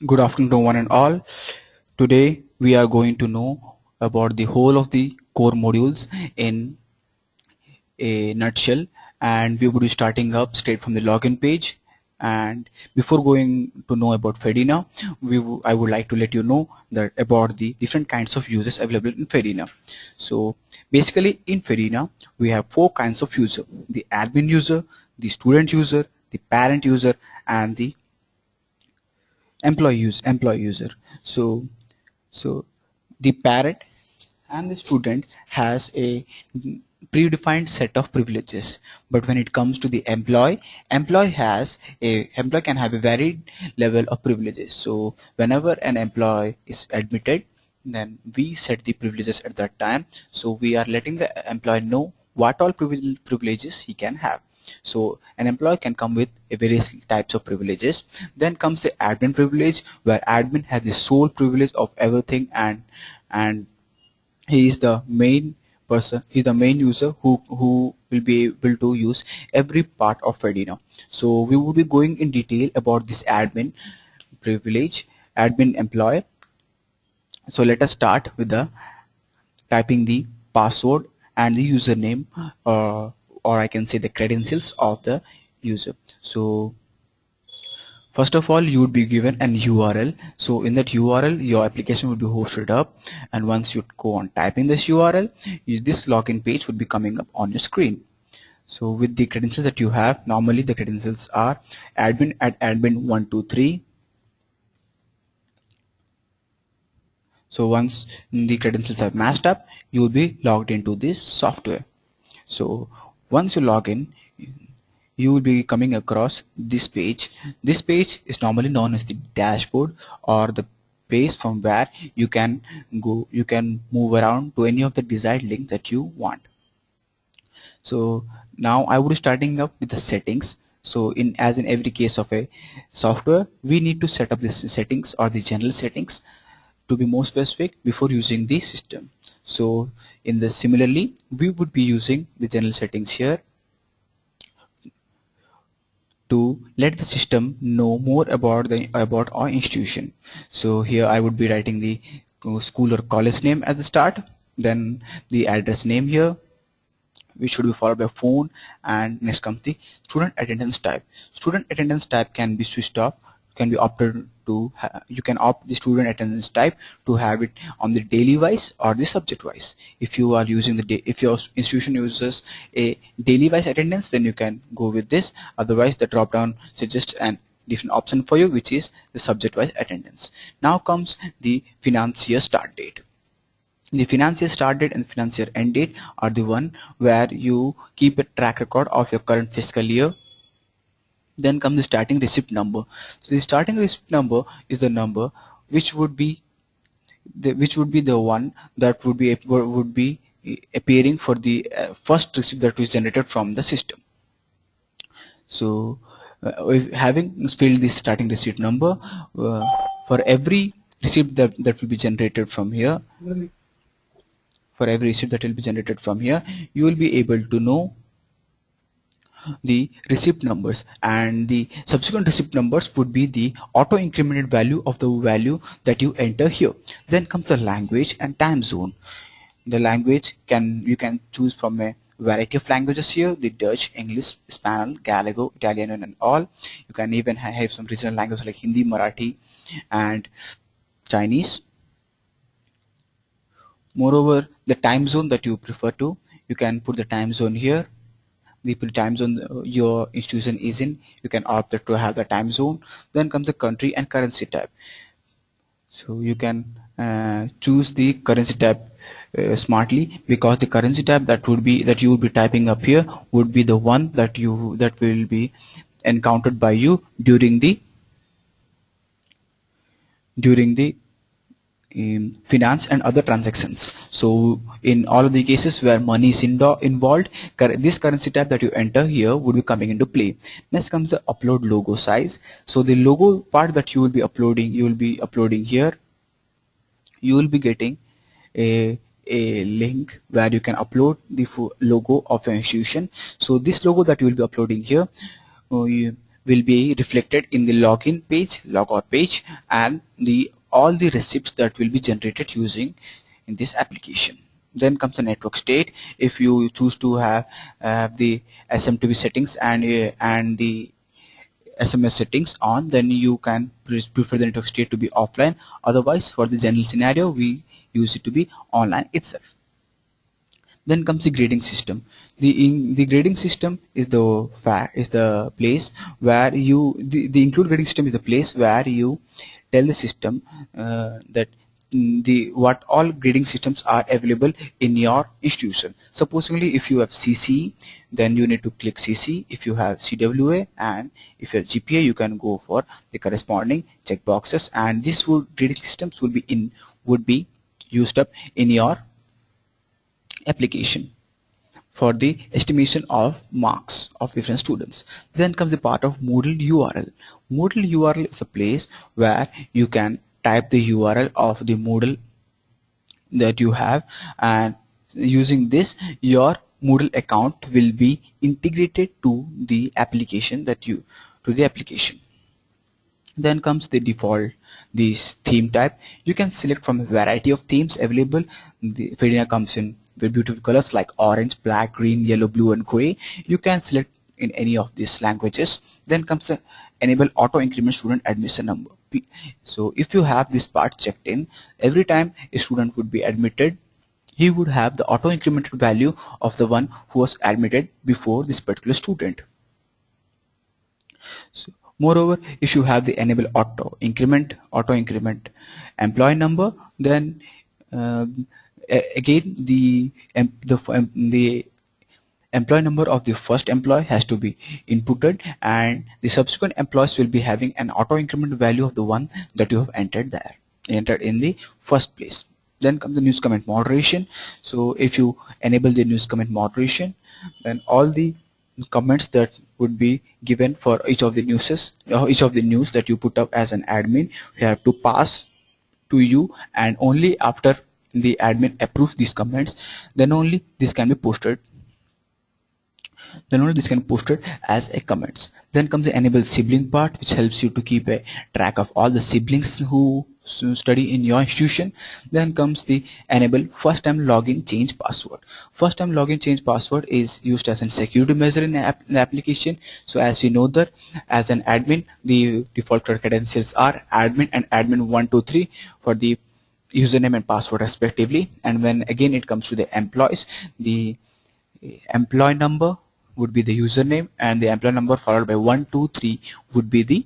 Good afternoon, one and all. Today we are going to know about the whole of the core modules in a nutshell, and we would be starting up straight from the login page. And before going to know about Fedina, I would like to let you know that about the different kinds of users available in Fedina. So basically in Fedina we have four kinds of user: the admin user, the student user, the parent user, and the employee user. So the parent and the student has a predefined set of privileges, but when it comes to the employee can have a varied level of privileges. So whenever an employee is admitted, then we set the privileges at that time. So we are letting the employee know what all privileges he can have. So an employee can come with a various types of privileges. Then comes the admin privilege, where admin has the sole privilege of everything, and he is the main person, he's the main user who will be able to use every part of Fedina. So we will be going in detail about this admin privilege, admin employee. So let us start with the typing the password and the username, or I can say the credentials of the user. So first of all, you would be given an URL. So in that URL, your application will be hosted up, and once you go on typing this URL, this login page would be coming up on your screen. So with the credentials that you have, normally the credentials are admin at admin123. So once the credentials are matched up, you will be logged into this software. So once you log in, you will be coming across this page. This page is normally known as the dashboard, or the page from where you can move around to any of the desired link that you want. So now I would be starting up with the settings. So as in every case of a software, we need to set up this settings or the general settings to be more specific before using the system. So similarly, we would be using the general settings here to let the system know more about our institution. So here I would be writing the school or college name at the start, then the address name here, which should be followed by phone, and next comes the student attendance type. Student attendance type can be switched off, can be opted to you can opt the student attendance type to have it on the daily wise or the subject wise. If you are using if your institution uses a daily wise attendance, then you can go with this. Otherwise, the drop down suggests an different option for you, which is the subject wise attendance. Now comes the financier start date. The financier start date and financier end date are the one where you keep a track record of your current fiscal year. Then comes the starting receipt number. So the starting receipt number is the number which would be the one that would be appearing for the first receipt that was generated from the system. So having filled this starting receipt number, for every receipt that will be generated from here, you will be able to know the receipt numbers, and the subsequent receipt numbers would be the auto incremented value of the value that you enter here. Then comes the language and time zone. The language you can choose from a variety of languages here: the Dutch, English, Spanish, Gallego, Italian, and all. You can even have some regional languages like Hindi, Marathi, and Chinese. Moreover, the time zone that you prefer to, you can put the time zone here. The time zone your institution is in, you can opt to have the time zone. Then comes the country and currency type. So you can choose the currency type smartly, because the currency type that you would be typing up here would be the one that will be encountered by you during the finance and other transactions. So in all of the cases where money is involved, this currency type that you enter here would be coming into play. Next comes the upload logo size. So the logo part that you will be uploading here, you will be getting a link where you can upload the logo of your institution. So this logo that you will be uploading here, will will be reflected in the login page, logout page, and all the receipts that will be generated using in this application. Then comes the network state. If you choose to have the SMTP settings and the SMS settings on, then you can prefer the network state to be offline. Otherwise, for the general scenario, we use it to be online itself. Then comes the grading system. The grading system is the place where the include grading system is the place where you tell the system that what all grading systems are available in your institution. Supposedly, if you have CC, then you need to click CC. If you have CWA and if you have GPA, you can go for the corresponding checkboxes, and this grading systems would be used up in your application for the estimation of marks of different students. Then comes the part of Moodle URL. Moodle URL is a place where you can type the URL of the Moodle that you have, and using this your Moodle account will be integrated to the application Then comes the default, this theme type. You can select from a variety of themes available. The Fedina comes in with beautiful colors like orange, black, green, yellow, blue, and gray. You can select in any of these languages. Then comes the enable auto increment student admission number. So if you have this part checked in, every time a student would be admitted, he would have the auto incremented value of the one who was admitted before this particular student. So, moreover, if you have the enable auto increment employee number, then again the employee number of the first employee has to be inputted, and the subsequent employees will be having an auto increment value of the one that you have entered in the first place. Then comes the news comment moderation. So if you enable the news comment moderation, then all the comments that would be given for each of the news that you put up as an admin, you have to pass to you, and only after the admin approves these comments, then only this can be posted as a comments. Then comes the enable sibling part, which helps you to keep a track of all the siblings who study in your institution. Then comes the enable first time login change password. First time login change password is used as a security measure in the application. So as we know that as an admin, the default credentials are admin and admin123 for the username and password respectively. And when again it comes to the employees, the employee number would be the username, and the employee number followed by 123 would be the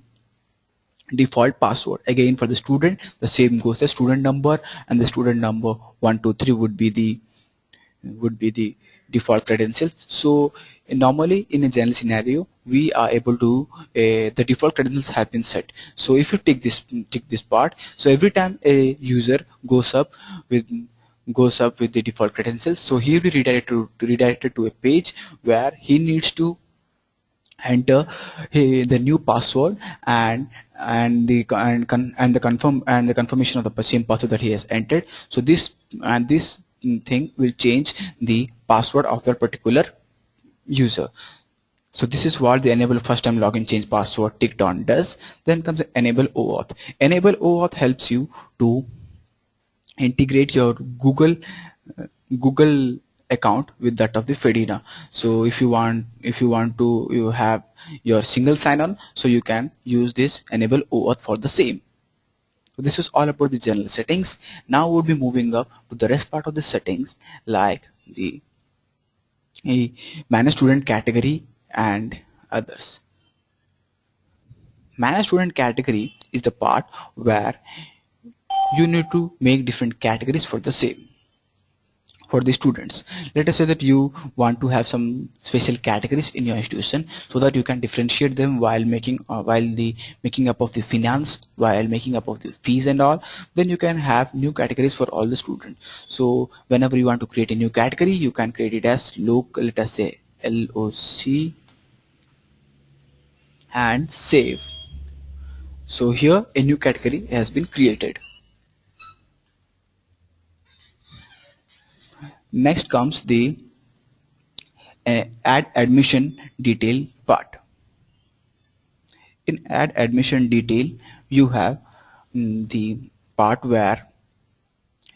default password. Again for the student, the same goes, the student number and the student number 123 would be the default credentials. So normally in a general scenario, we are able to the default credentials have been set. So if you take this part, so every time a user goes up with the default credentials, so he will be redirected to a page where he needs to enter the new password and the confirmation of the same password that he has entered. So this thing will change the password of that particular user. So this is what the enable first time login change password ticked on does. Then comes the enable OAuth. Enable OAuth helps you to integrate your Google account with that of the Fedina. So if you want to have your single sign-on, so you can use this enable OAuth for the same. So this is all about the general settings. Now we'll be moving up to the rest part of the settings, like the manage student category and others. Manage student category is the part where you need to make different categories for the same, for the students. Let us say that you want to have some special categories in your institution so that you can differentiate them while making up of the finance, while making up of the fees and all. Then you can have new categories for all the students. So whenever you want to create a new category, you can create it as local, let us say LOC, and save. So here a new category has been created. Next comes the add admission detail part. In add admission detail, you have the part where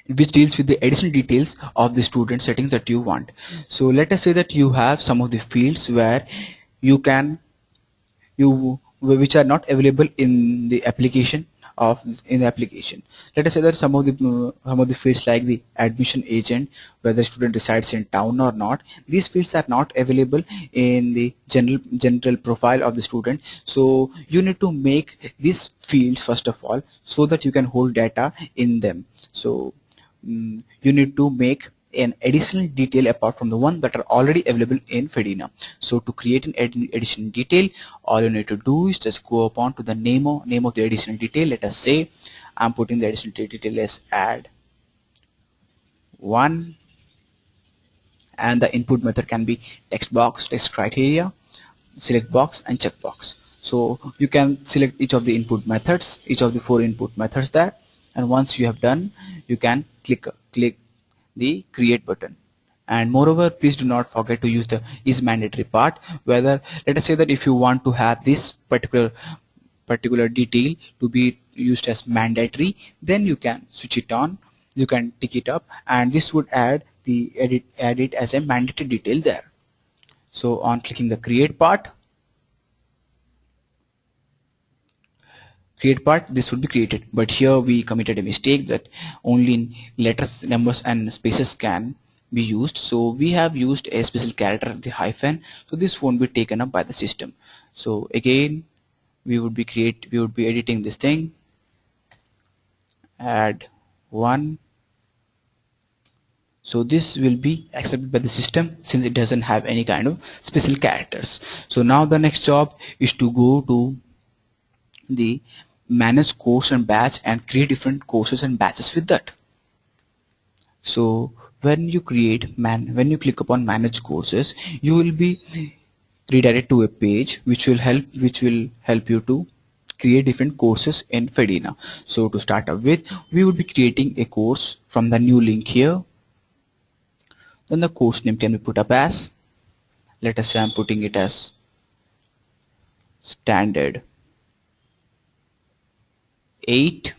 which deals with the additional details of the student settings that you want. So let us say that you have some of the fields where you can which are not available in the application of in the application. Let us say that some of the fields like the admission agent, whether student resides in town or not, these fields are not available in the general profile of the student. So you need to make these fields first of all so that you can hold data in them. So you need to make an additional detail apart from the one that are already available in Fedina. So to create an additional detail, all you need to do is just go upon to the name of the additional detail. Let us say I'm putting the additional detail as add one, and the input method can be text box, text criteria, select box, and checkbox. So you can select each of the input methods, each of the 4 input methods there, and once you have done, you can click the create button. And moreover, please do not forget to use the is mandatory part. Whether, let us say that if you want to have this particular detail to be used as mandatory, then you can switch it on, you can tick it up, and this would add it as a mandatory detail there. So on clicking the create part, this would be created, but here we committed a mistake that only letters, numbers, and spaces can be used. So we have used a special character, the hyphen, so this won't be taken up by the system. So again, we would be editing this thing, add one. So this will be accepted by the system since it doesn't have any kind of special characters. So now the next job is to go to the manage course and batch and create different courses and batches with that. So when you click upon manage courses, you will be redirected to a page which will help you to create different courses in Fedina. So to start up with, we would be creating a course from the new link here. Then the course name can be put up as, let us say I'm putting it as standard 8.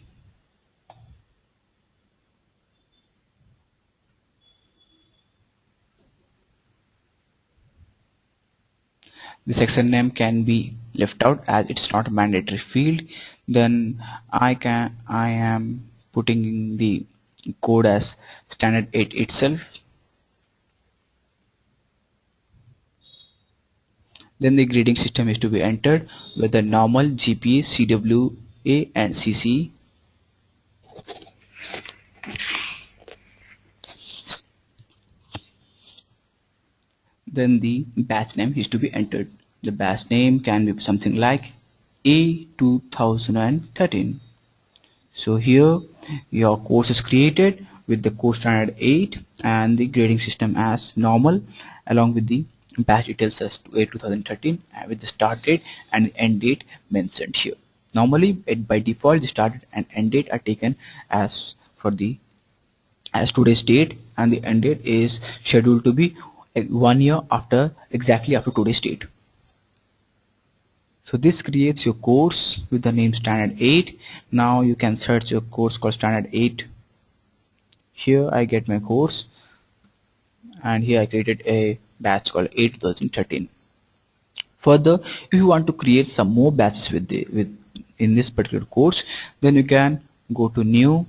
The section name can be left out as it's not a mandatory field. Then I am putting in the code as standard 8 itself. Then the grading system is to be entered with the normal, GPA, CWA, and CC. Then the batch name is to be entered. The batch name can be something like A 2013. So here your course is created with the course standard 8 and the grading system as normal, along with the batch details as A 2013 with the start date and the end date mentioned here. Normally by default the start date and end date are taken as today's date, and the end date is scheduled to be 1 year exactly after today's date. So this creates your course with the name standard 8. Now you can search your course called standard 8. Here I get my course, and here I created a batch called 8 2013. Further, if you want to create some more batches in this particular course, then you can go to new.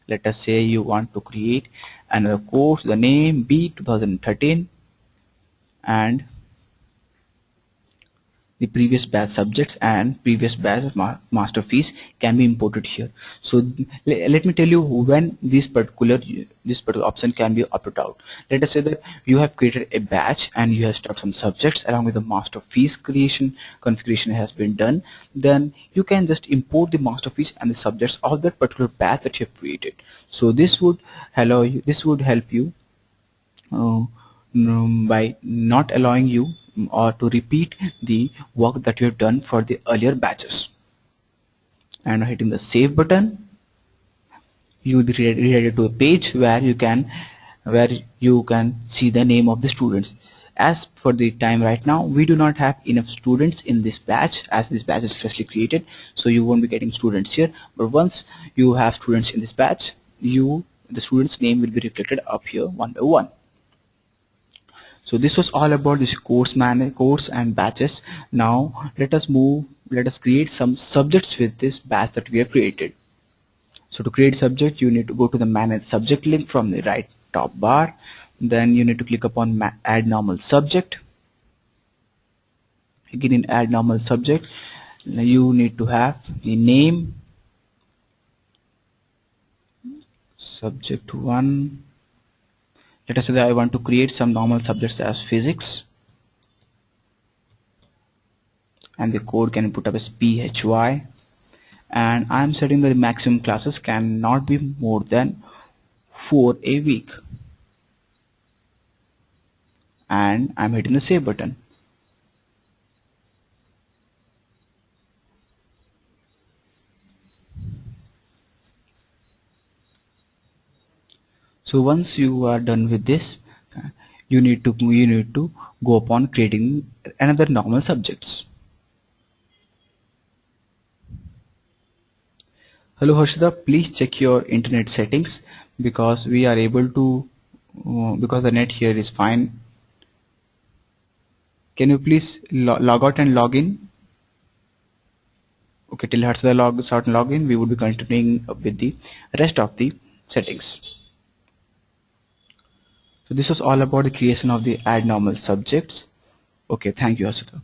Let us say you want to create another course, the name B 2013, and the previous batch subjects and previous batch master fees can be imported here. So let me tell you when this particular option can be opted out. Let us say that you have created a batch and you have started some subjects along with the master fees configuration has been done. Then you can just import the master fees and the subjects of that particular batch that you have created. So this would help you by not allowing you or to repeat the work that you have done for the earlier batches. And hitting the save button, you will be redirected to a page where you can see the name of the students. as for the time right now, we do not have enough students in this batch, as this batch is freshly created, so you won't be getting students here. But once you have students in this batch, the student's name will be reflected up here one by one. So this was all about this course and batches. Now let us create some subjects with this batch that we have created. So to create subject, you need to go to the manage subject link from the right top bar. Then you need to click upon add normal subject. Again, in add normal subject, you need to have the name, subject 1. Let us say that I want to create some normal subjects as physics, and the code can put up as PHY, and I am setting that the maximum classes cannot be more than 4 a week, and I'm hitting the save button. So once you are done with this, you need to go upon creating another normal subjects. Hello Harshita, please check your internet settings, because we are able to because the net here is fine. Can you please log out and log in? Okay, till Harshita logs out and log in, we would be continuing with the rest of the settings. So this was all about the creation of the add normal subjects. Okay, thank you Harshita.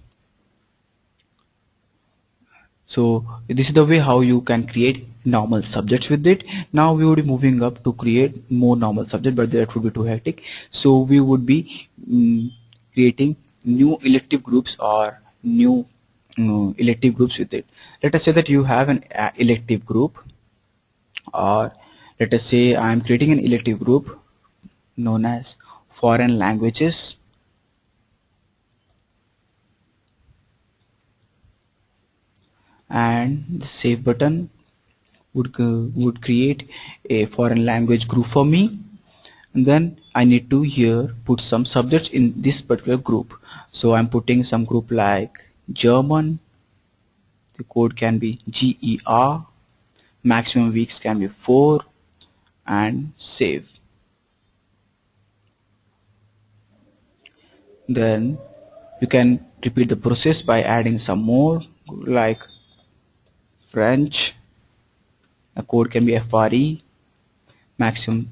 So this is the way how you can create normal subjects with it. Now we would be moving up to create more normal subject, but that would be too hectic. So we would be creating new elective groups or new elective groups with it. Let us say that you have an elective group, or let us say I am creating an elective group known as foreign languages. And the save button would create a foreign language group for me, and then I need to here put some subjects in this particular group. So I'm putting some group like German. The code can be GER, maximum weeks can be 4, and save. Then you can repeat the process by adding some more, like French. The code can be FRE, maximum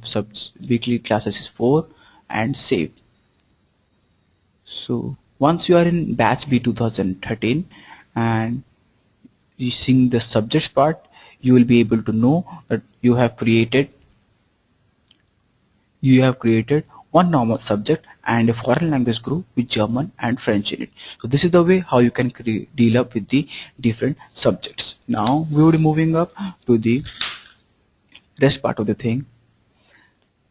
weekly classes is 4, and save. So once you are in batch B 2013 and using the subjects part, you will be able to know that you have created one normal subject and a foreign language group with German and French in it. So this is the way how you can deal up with the different subjects. Now we will be moving up to the rest part of the thing.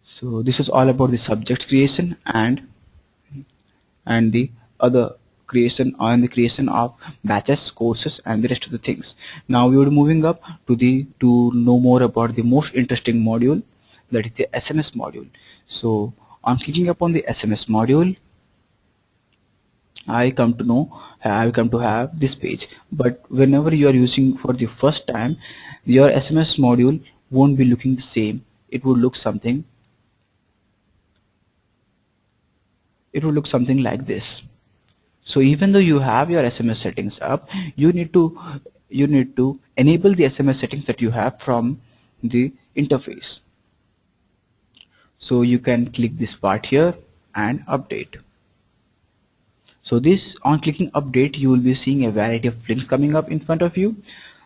So this is all about the subject creation and the other creation the creation of batches, courses, and the rest of the things. Now we will be moving up to know more about the most interesting module, that is the SMS module. So on clicking upon the SMS module, I come to have this page. But whenever you are using for the first time, your SMS module won't be looking the same. It would look something like this. So even though you have your SMS settings up, you need to enable the SMS settings that you have from the interface. So you can click this part here and update. So this, on clicking update, you will be seeing a variety of links coming up in front of you.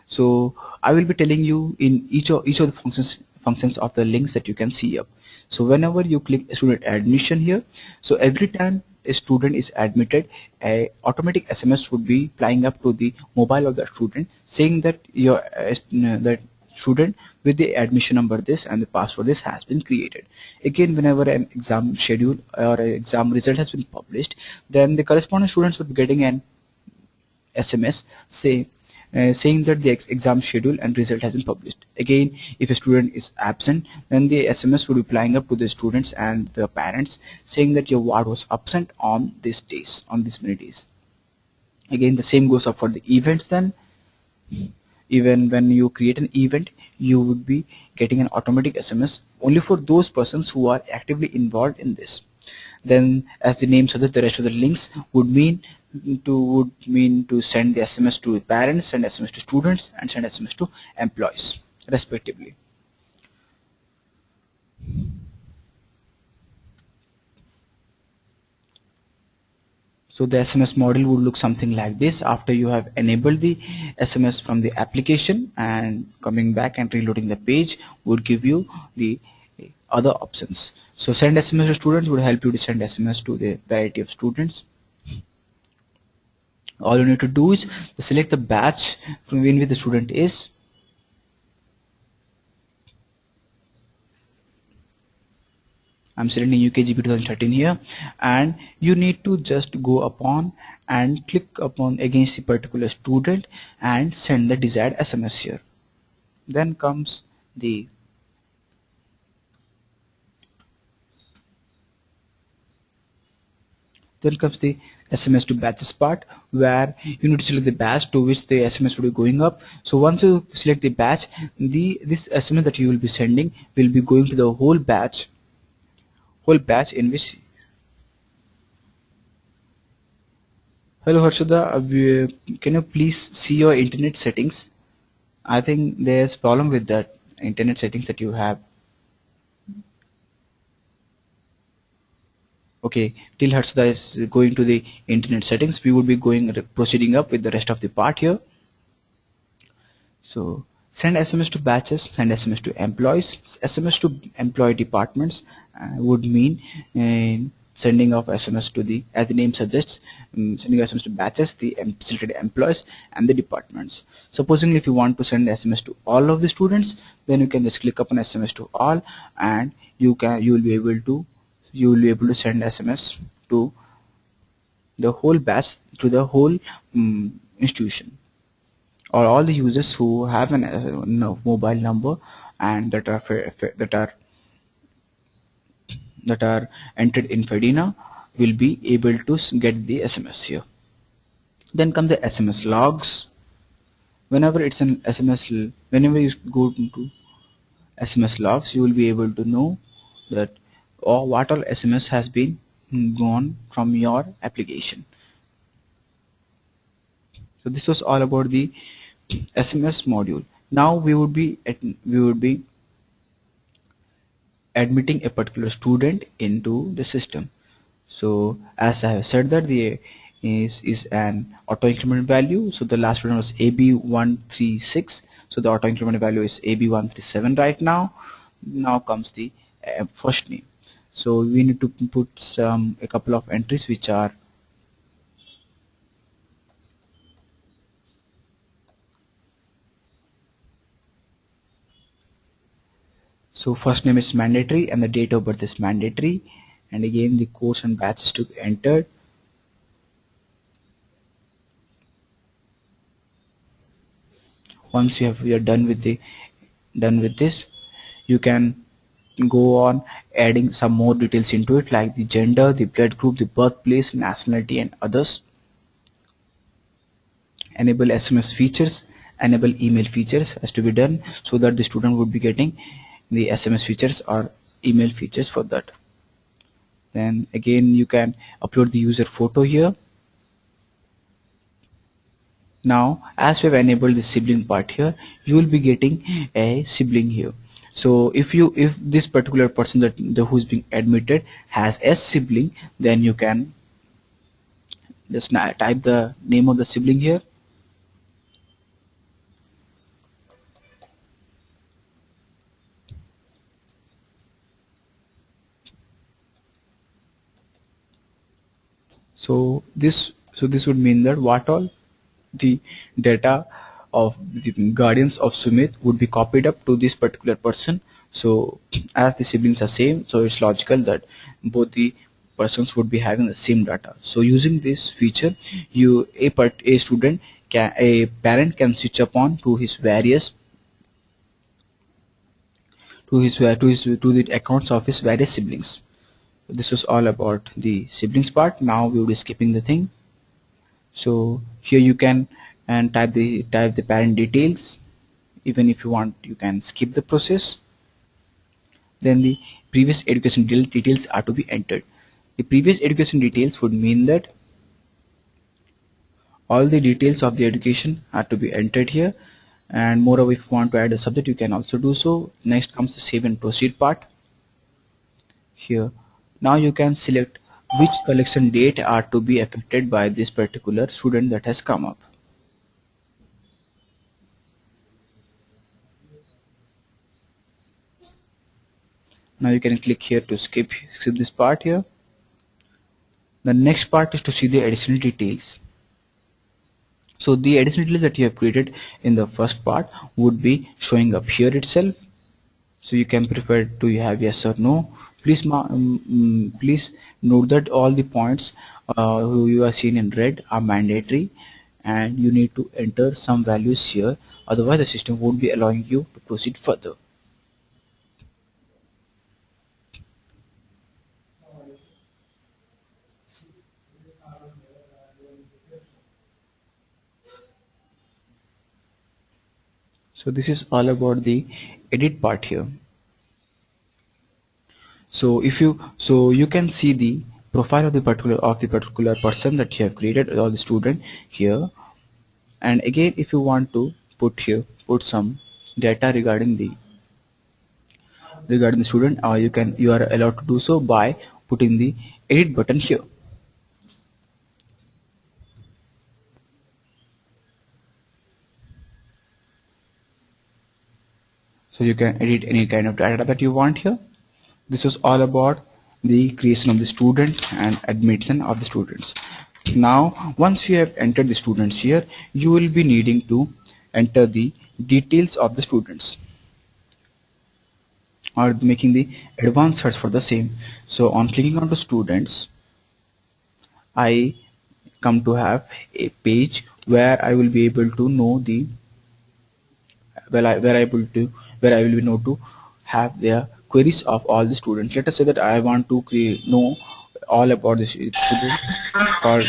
So I will be telling you in each of the functions of the links that you can see up. So whenever you click student admission here, so every time a student is admitted, a automatic SMS would be flying up to the mobile of that student saying that your that student with the admission number this and the password this has been created. Again, whenever an exam schedule or an exam result has been published, then the corresponding students would be getting an SMS say saying that the exam schedule and result has been published. Again, if a student is absent, then the SMS would be flying up to the students and the parents saying that your ward was absent on these days, on these many days. Again, the same goes up for the events. Then even when you create an event, you would be getting an automatic SMS only for those persons who are actively involved in this. Then, as the name suggests, the rest of the links would mean to send the SMS to parents, send SMS to students, and send SMS to employees respectively. So the SMS module would look something like this. After you have enabled the SMS from the application and coming back and reloading the page would give you the other options. So send SMS to students would help you to send SMS to the variety of students. All you need to do is to select the batch from which the student is. I'm selecting UKGP 2013 here, and you need to just go upon and click upon against the particular student and send the desired SMS here. Then comes the SMS to batches part, where you need to select the batch to which the SMS will be going up. So once you select the batch, this SMS that you will be sending will be going to the whole batch in which. Hello Harshada, can you please see your internet settings? I think there's problem with that internet settings that you have. Okay, till Harshada is going to the internet settings, we would be proceeding up with the rest of the part here. So send SMS to batches, send SMS to employees. SMS to employee departments would mean sending of SMS to the, as the name suggests, sending SMS to batches, the selected employees and the departments. Supposing if you want to send SMS to all of the students, then you can just click upon SMS to all, and you will be able to send SMS to the whole batch, to the whole institution, or all the users who have an mobile number and that are entered in FEDINA will be able to get the SMS here. Then comes the SMS logs. Whenever you go into SMS logs, you will be able to know that what all SMS has been gone from your application. So this was all about the SMS module. Now we would be admitting a particular student into the system. So as I have said that the is an auto increment value. So the last student was AB136. So the auto increment value is AB137 right now. Now comes the first name. So we need to put a couple of entries which are so first name is mandatory and the date of birth is mandatory, and again the course and batch is to be entered. Once you are done with this, you can go on adding some more details into it, like the gender, the blood group, the birthplace, nationality, and others. Enable SMS features, enable email features has to be done, so that the student would be getting the SMS features or email features for that. Then again you can upload the user photo here. Now as we have enabled the sibling part here, you will be getting a sibling here. So if this particular person who is being admitted has a sibling, then you can just type the name of the sibling here. So this would mean that what all the data of the guardians of Sumit would be copied up to this particular person. So as the siblings are same, so it's logical that both the persons would be having the same data. So using this feature, a student a parent can switch upon to his various to the accounts of his various siblings. This was all about the siblings part. Now we will be skipping the thing. So here you can and type the parent details. Even if you want, you can skip the process. Then the previous education details are to be entered. The previous education details would mean that all the details of the education are to be entered here, and moreover if you want to add a subject you can also do so. Next comes the save and proceed part. Here now you can select which collection date are to be affected by this particular student that has come up. Now you can click here to skip this part here. The next part is to see the additional details. So the additional details that you have created in the first part would be showing up here itself. So you can prefer to have yes or no. Please note that all the points who you are seen in red are mandatory, and you need to enter some values here, otherwise the system won't be allowing you to proceed further. So this is all about the edit part here. So you can see the profile of the particular person that you have created, or the student here. And again, if you want to put some data regarding the student, you are allowed to do so by putting the edit button here. So you can edit any kind of data that you want here. This was all about the creation of the student and admission of the students. Now once you have entered the students here, you will be needing to enter the details of the students, or making the advanced search for the same. So on clicking on to students, I come to have a page where I will be able to know the where I will be know to have their queries of all the students. Let us say that I want to know all about this student called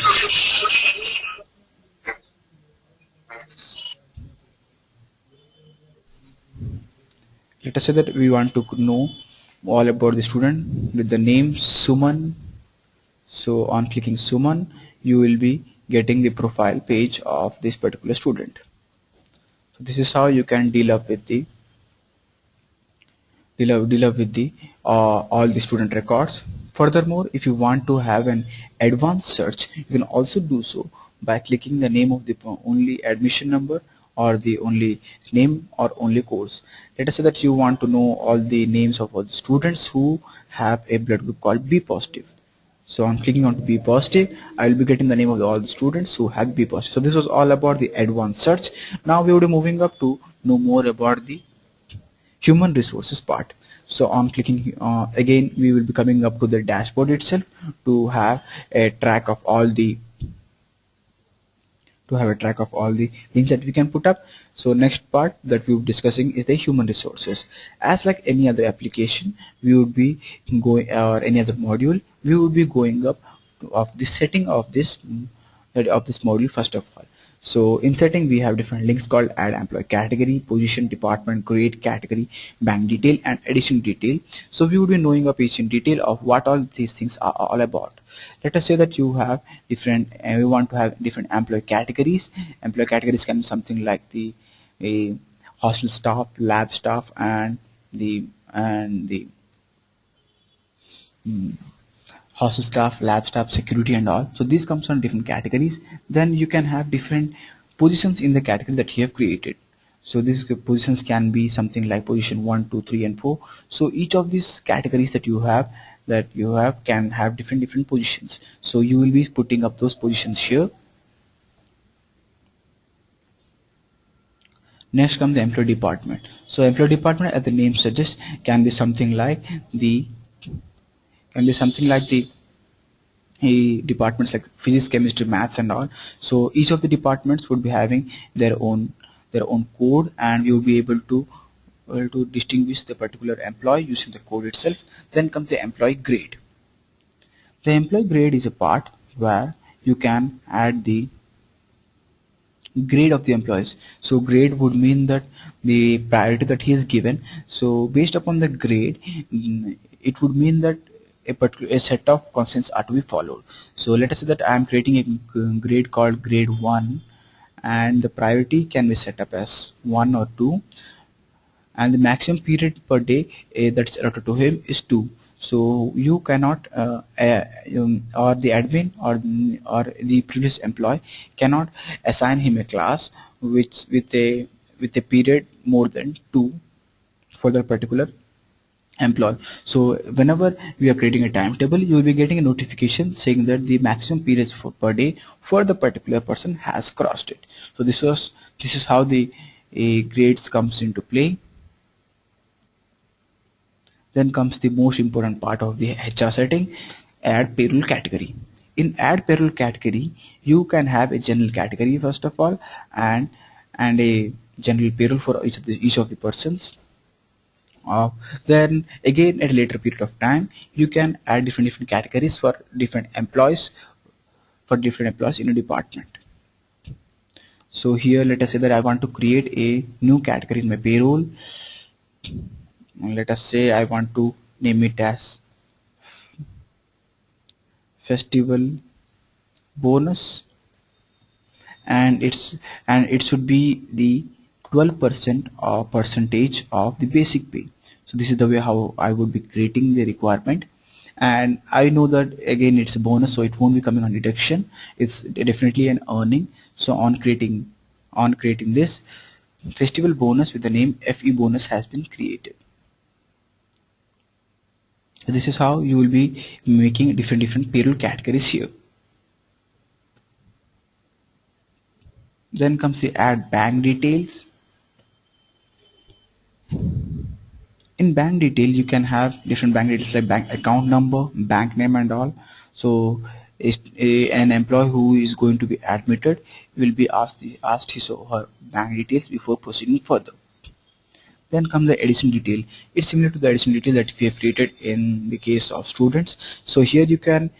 let us say that we want to know all about the student with the name Suman. So on clicking Suman, you will be getting the profile page of this particular student. So this is how you can deal up with the all the student records. Furthermore, if you want to have an advanced search, you can also do so by clicking the name of the only admission number, or the only name, or only course. Let us say that you want to know all the names of all the students who have a blood group called B positive. So on clicking on B positive, I will be getting the name of all the students who have B positive. So this was all about the advanced search. Now we will be moving up to know more about the human resources part. So on clicking again, we will be coming up to the dashboard itself to have a track of all the things that we can put up. So next part that we will be discussing is the human resources. As like any other application, we would be going, or any other module, we would be going up of the setting of this module first of all. So in setting, we have different links called add employee category, position, department, create category, bank detail, and addition detail. So we would be knowing of each in detail of what all these things are all about. Let us say that you have different, we want to have different employee categories. Employee categories can be something like the hostel staff, lab staff, and the hostel staff, lab staff, security, and all. So these comes on different categories. Then you can have different positions in the category that you have created. So these positions can be something like position 1, 2, 3, and 4. So each of these categories that you have can have different positions. So you will be putting up those positions here. Next comes the employee department. So employee department, as the name suggests, can be something like the departments like physics, chemistry, maths and all. So each of the departments would be having their own code, and you will be able to distinguish the particular employee using the code itself. Then comes the employee grade. The employee grade is a part where you can add the grade of the employees. So grade would mean that the priority that he is given. So based upon the grade, it would mean that a set of constants are to be followed. So let us say that I am creating a grade called grade 1, and the priority can be set up as 1 or 2, and the maximum period per day that's allotted to him is 2. So you cannot or the admin or the previous employee cannot assign him a class which with a period more than 2 for the particular employee. So whenever we are creating a timetable, you will be getting a notification saying that the maximum periods per day for the particular person has crossed it. So this is how the grades comes into play. Then comes the most important part of the HR setting, add payroll category. In add payroll category, you can have a general category first of all, and a general payroll for each of the persons. Then again at a later period of time, you can add different categories for different employees in a department. So here let us say that I want to create a new category in my payroll. Let us say I want to name it as festival bonus, and it should be the 12% or percentage of the basic pay. So this is the way how I would be creating the requirement, and I know that again it's a bonus, so it won't be coming on deduction. It's definitely an earning. So on creating this festival bonus with the name FE bonus has been created. This is how you will be making different payroll categories here. Then comes the add bank details. In bank detail, you can have different bank details like bank account number, bank name and all. So an employee who is going to be admitted will be asked his or her bank details before proceeding further. Then comes the additional detail. It's similar to the additional detail that we have created in the case of students. So here you can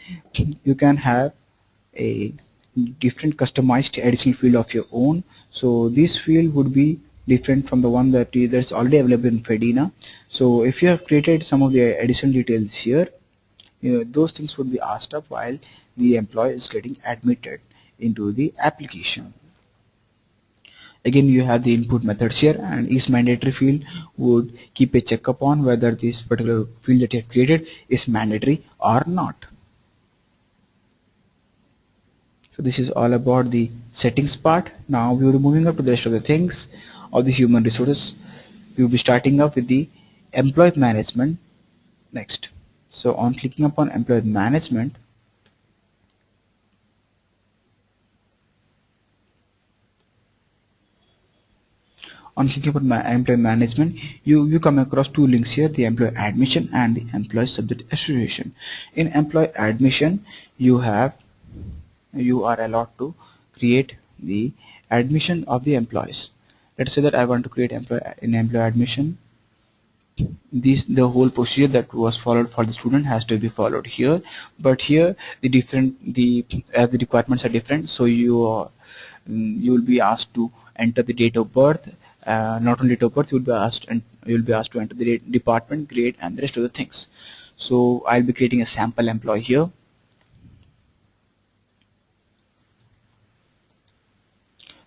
have a different customized additional field of your own. So this field would be different from the one that's already available in Fedina. So if you have created some of the additional details here, those things would be asked up while the employee is getting admitted into the application. Again, you have the input methods here, and each mandatory field would keep a check upon whether this particular field that you have created is mandatory or not. So this is all about the settings part. Now we will be moving up to the rest of the things of the human resources. We will be starting up with the employee management next. So on clicking upon employee management, employee management, you come across two links here, the employee admission and the employee subject association. In employee admission, you are allowed to create the admission of the employees. Let's say that I want to create employee admission. The whole procedure that was followed for the student has to be followed here, but here the requirements are different. So you will be asked to enter the date of birth. Not only date of birth, you will be asked to enter the department, grade, and the rest of the things. So I'll be creating a sample employee here.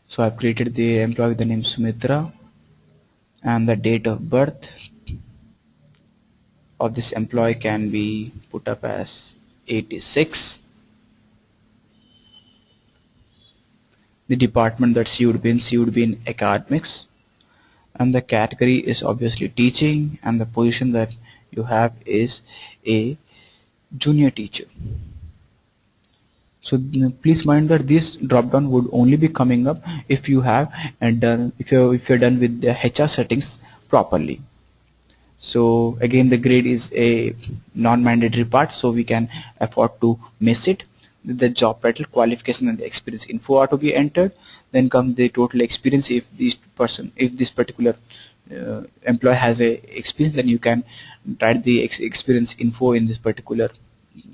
So I've created the employee with the name Sumitra, and the date of birth of this employee can be put up as 86. The department that she would be in academics, and the category is obviously teaching, and the position that you have is a junior teacher. So please mind that this drop down would only be coming up if you have done with the HR settings properly. So again, the grade is a non-mandatory part, so we can afford to miss it. The job title, qualification, and the experience info are to be entered. Then comes the total experience. If this particular employee has a experience, then you can write the experience info in this particular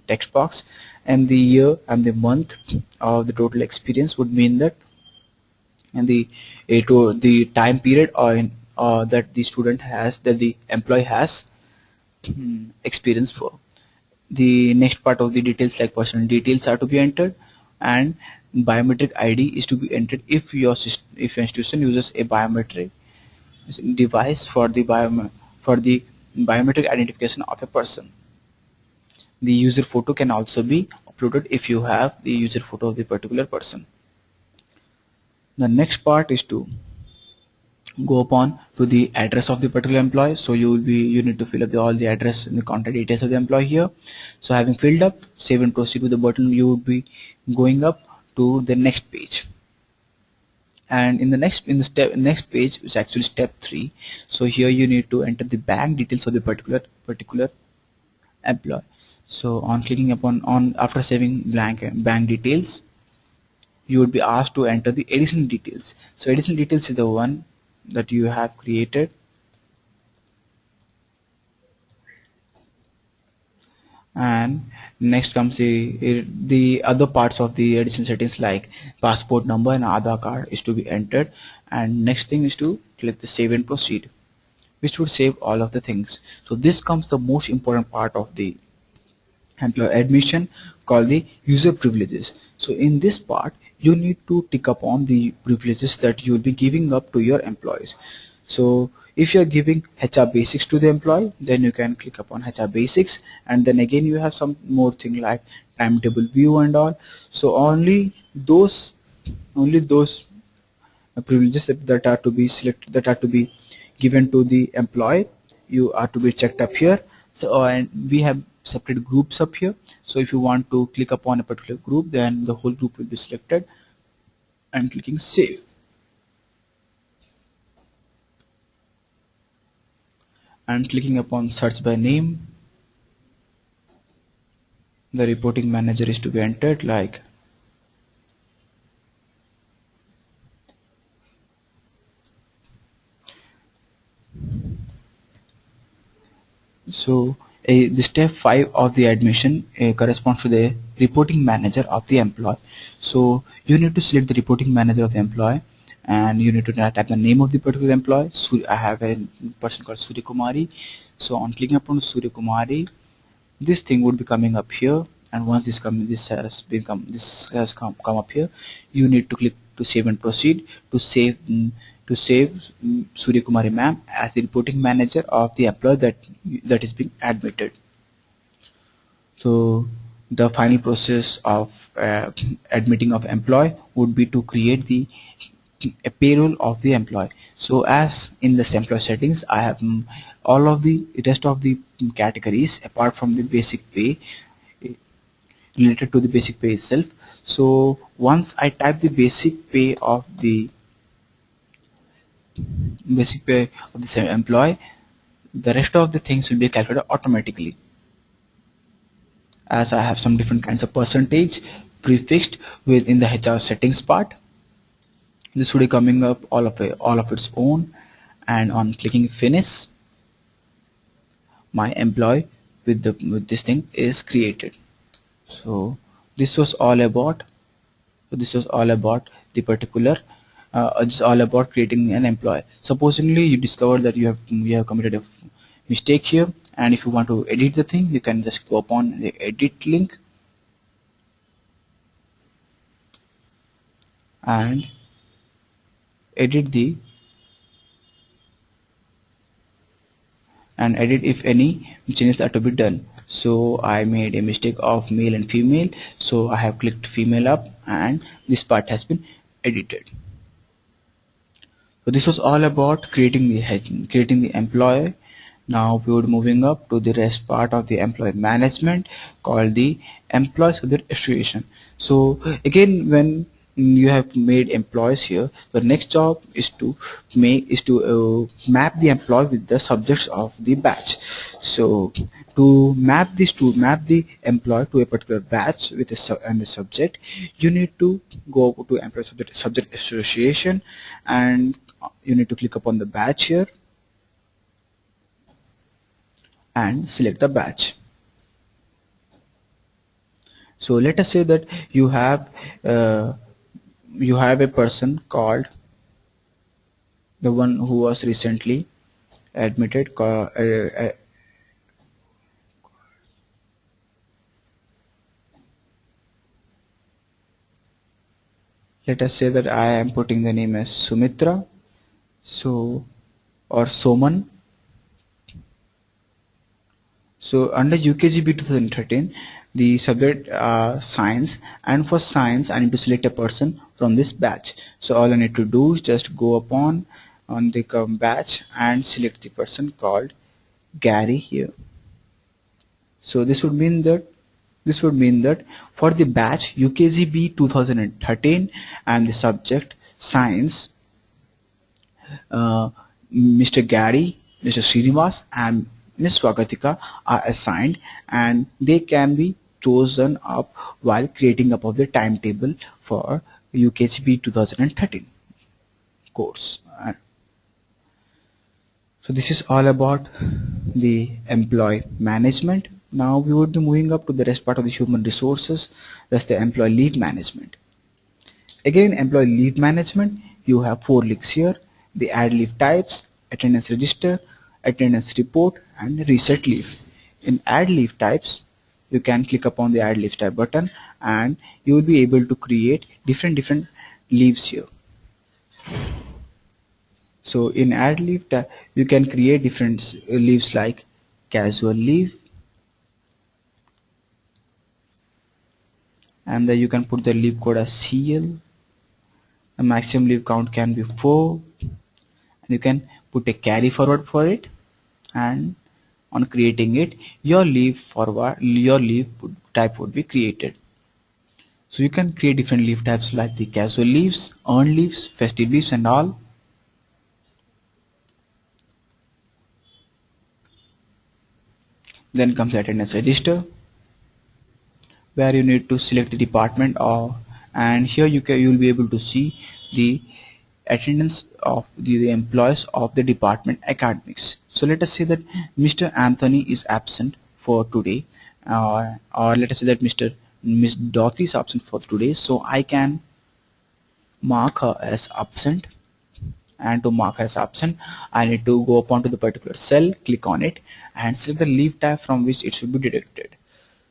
text box. And the year and the month of the total experience would mean that, and the time period or in that the student has, that the employee has experience for. The next part of the details, like personal details, are to be entered, and biometric ID is to be entered if if your institution uses a biometric device for the biometric identification of a person. The user photo can also be uploaded if you have the user photo of the particular person. The next part is to go upon to the address of the particular employee. So you need to fill up all the address and the contact details of the employee here. So having filled up, save and proceed with the button, you would be going up to the next page. And in the next page is actually step 3. So here you need to enter the bank details of the particular employee. So on clicking upon after saving blank bank details, you would be asked to enter the additional details. So additional details is the one that you have created, and next comes the other parts of the additional settings, like passport number and Aadhaar card is to be entered. And next thing is to click the save and proceed, which would save all of the things. So this comes the most important part of the employee admission, called the user privileges. So in this part, you need to tick upon the privileges that you will be giving up to your employees. So if you are giving HR basics to the employee, then you can click upon HR basics, and then again you have some more thing like timetable view and all. So only those privileges that are to be selected, that are to be given to the employee, you are to be checked up here. So and we have separate groups up here. So if you want to click upon a particular group, then the whole group will be selected, and clicking save. And clicking upon search by name, the reporting manager is to be entered, like so. The step 5 of the admission corresponds to the reporting manager of the employee. So you need to select the reporting manager of the employee, and you need to type the name of the particular employee. So I have a person called Surya Kumari. So on clicking upon Surya Kumari, this thing would be coming up here, and once this has come up here, you need to click to save and proceed to save Surya Kumari ma'am as the reporting manager of the employee that is being admitted. So the final process of admitting of employee would be to create a payroll of the employee. So as in this employee settings, I have all of the rest of the categories apart from the basic pay related to the basic pay itself. So once I type the basic pay of the same employee, the rest of the things will be calculated automatically, as I have some different kinds of percentage prefixed within the HR settings part. This will be coming up all of its own, and on clicking finish, my employee with this thing is created. So this was all about the particular it's all about creating an employee. Supposedly you discover that you have committed a mistake here, and if you want to edit the thing, you can just go upon the edit link and edit if any changes are to be done. So I made a mistake of male and female, so I have clicked female up, and this part has been edited. So this was all about creating the employee. Now we would moving up to the rest part of the employee management, called the employee subject association. So again, when you have made employees here. The next job is to map the employee with the subjects of the batch. So to map the employee to a particular batch with and a subject, you need to go to employee subject association, and you need to click upon the batch here and select the batch. So let us say that you have a person called the one who was recently admitted. Let us say that I am putting the name as Sumitra, so, or Soman. So under UKGB 2013, the subject science, and for science I need to select a person from this batch. So all I need to do is just go upon on the batch and select the person called Gary here. So this would mean that for the batch UKGB 2013 and the subject science, Mr. Gary, Mr. Srinivas and Ms. Swagatika are assigned, and they can be chosen up while creating up of the timetable for UKGB 2013 course. So this is all about the employee management. Now we would be moving up to the rest part of the human resources, that's the employee leave management. Again, employee leave management, you have 4 leaves here: the add leave types, attendance register, attendance report, and reset leave. In add leave types, you can click upon the add leave type button and you will be able to create different leaves here. So in add leave type, you can create different leaves like casual leave, and then you can put the leave code as CL. The maximum leave count can be 4, and you can put a carry forward for it, and on creating it, your leave type would be created. So you can create different leave types like the casual leaves, earned leaves, festive leaves, and all. Then comes the attendance register, where you need to select the department and here you will be able to see the attendance of the employees of the department academics. So let us say that Mr. Anthony is absent for today, or let us say that Miss Dorothy is absent for today. So I can mark her as absent, and to mark as absent I need to go upon to the particular cell, click on it, and select the leave type from which it should be deducted.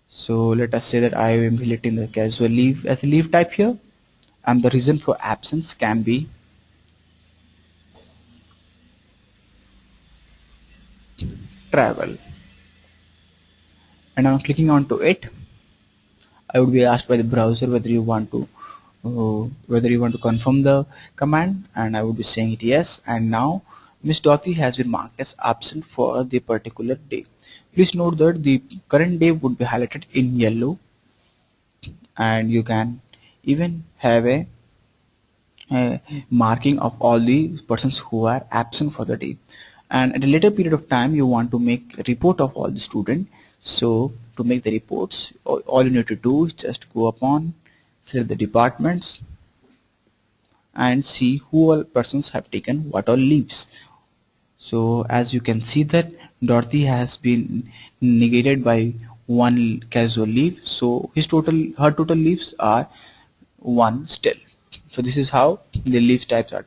So let us say that I am selecting the casual leave as a leave type here, and the reason for absence can be travel. And on clicking onto it, I would be asked by the browser whether you want to confirm the command, and I would be saying it yes. And now Miss Dorothy has been marked as absent for the particular day. Please note that the current day would be highlighted in yellow, and you can even have a marking of all the persons who are absent for the day. And at a later period of time you want to make a report of all the students. So to make the reports, all you need to do is just go upon, select the departments, and see who all persons have taken what all leaves. So as you can see that Dorothy has been negated by 1 casual leave, so her total leaves are 1 still. So this is how the leave types are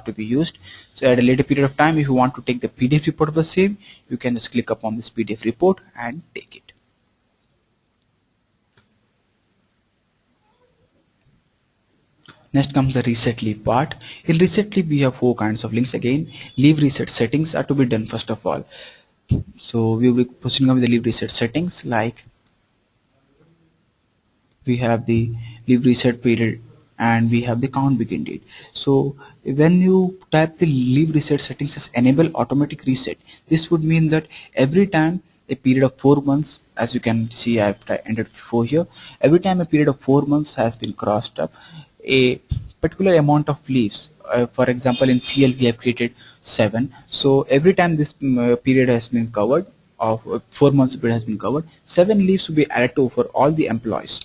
to be used. So at a later period of time, if you want to take the PDF report of the same, you can just click upon this PDF report and take it. Next comes the reset leave part. In reset leave we have 4 kinds of links. Again, leave reset settings are to be done first of all. So we will be proceeding with the leave reset settings, like we have the leave reset period and we have the count begin date. So when you type the leave reset settings as enable automatic reset, this would mean that every time a period of 4 months, as you can see I have entered before here, every time a period of 4 months has been crossed up, a particular amount of leaves. For example, in CL we have created 7. So every time this period has been covered, of 4 months period has been covered, 7 leaves will be added to for all the employees.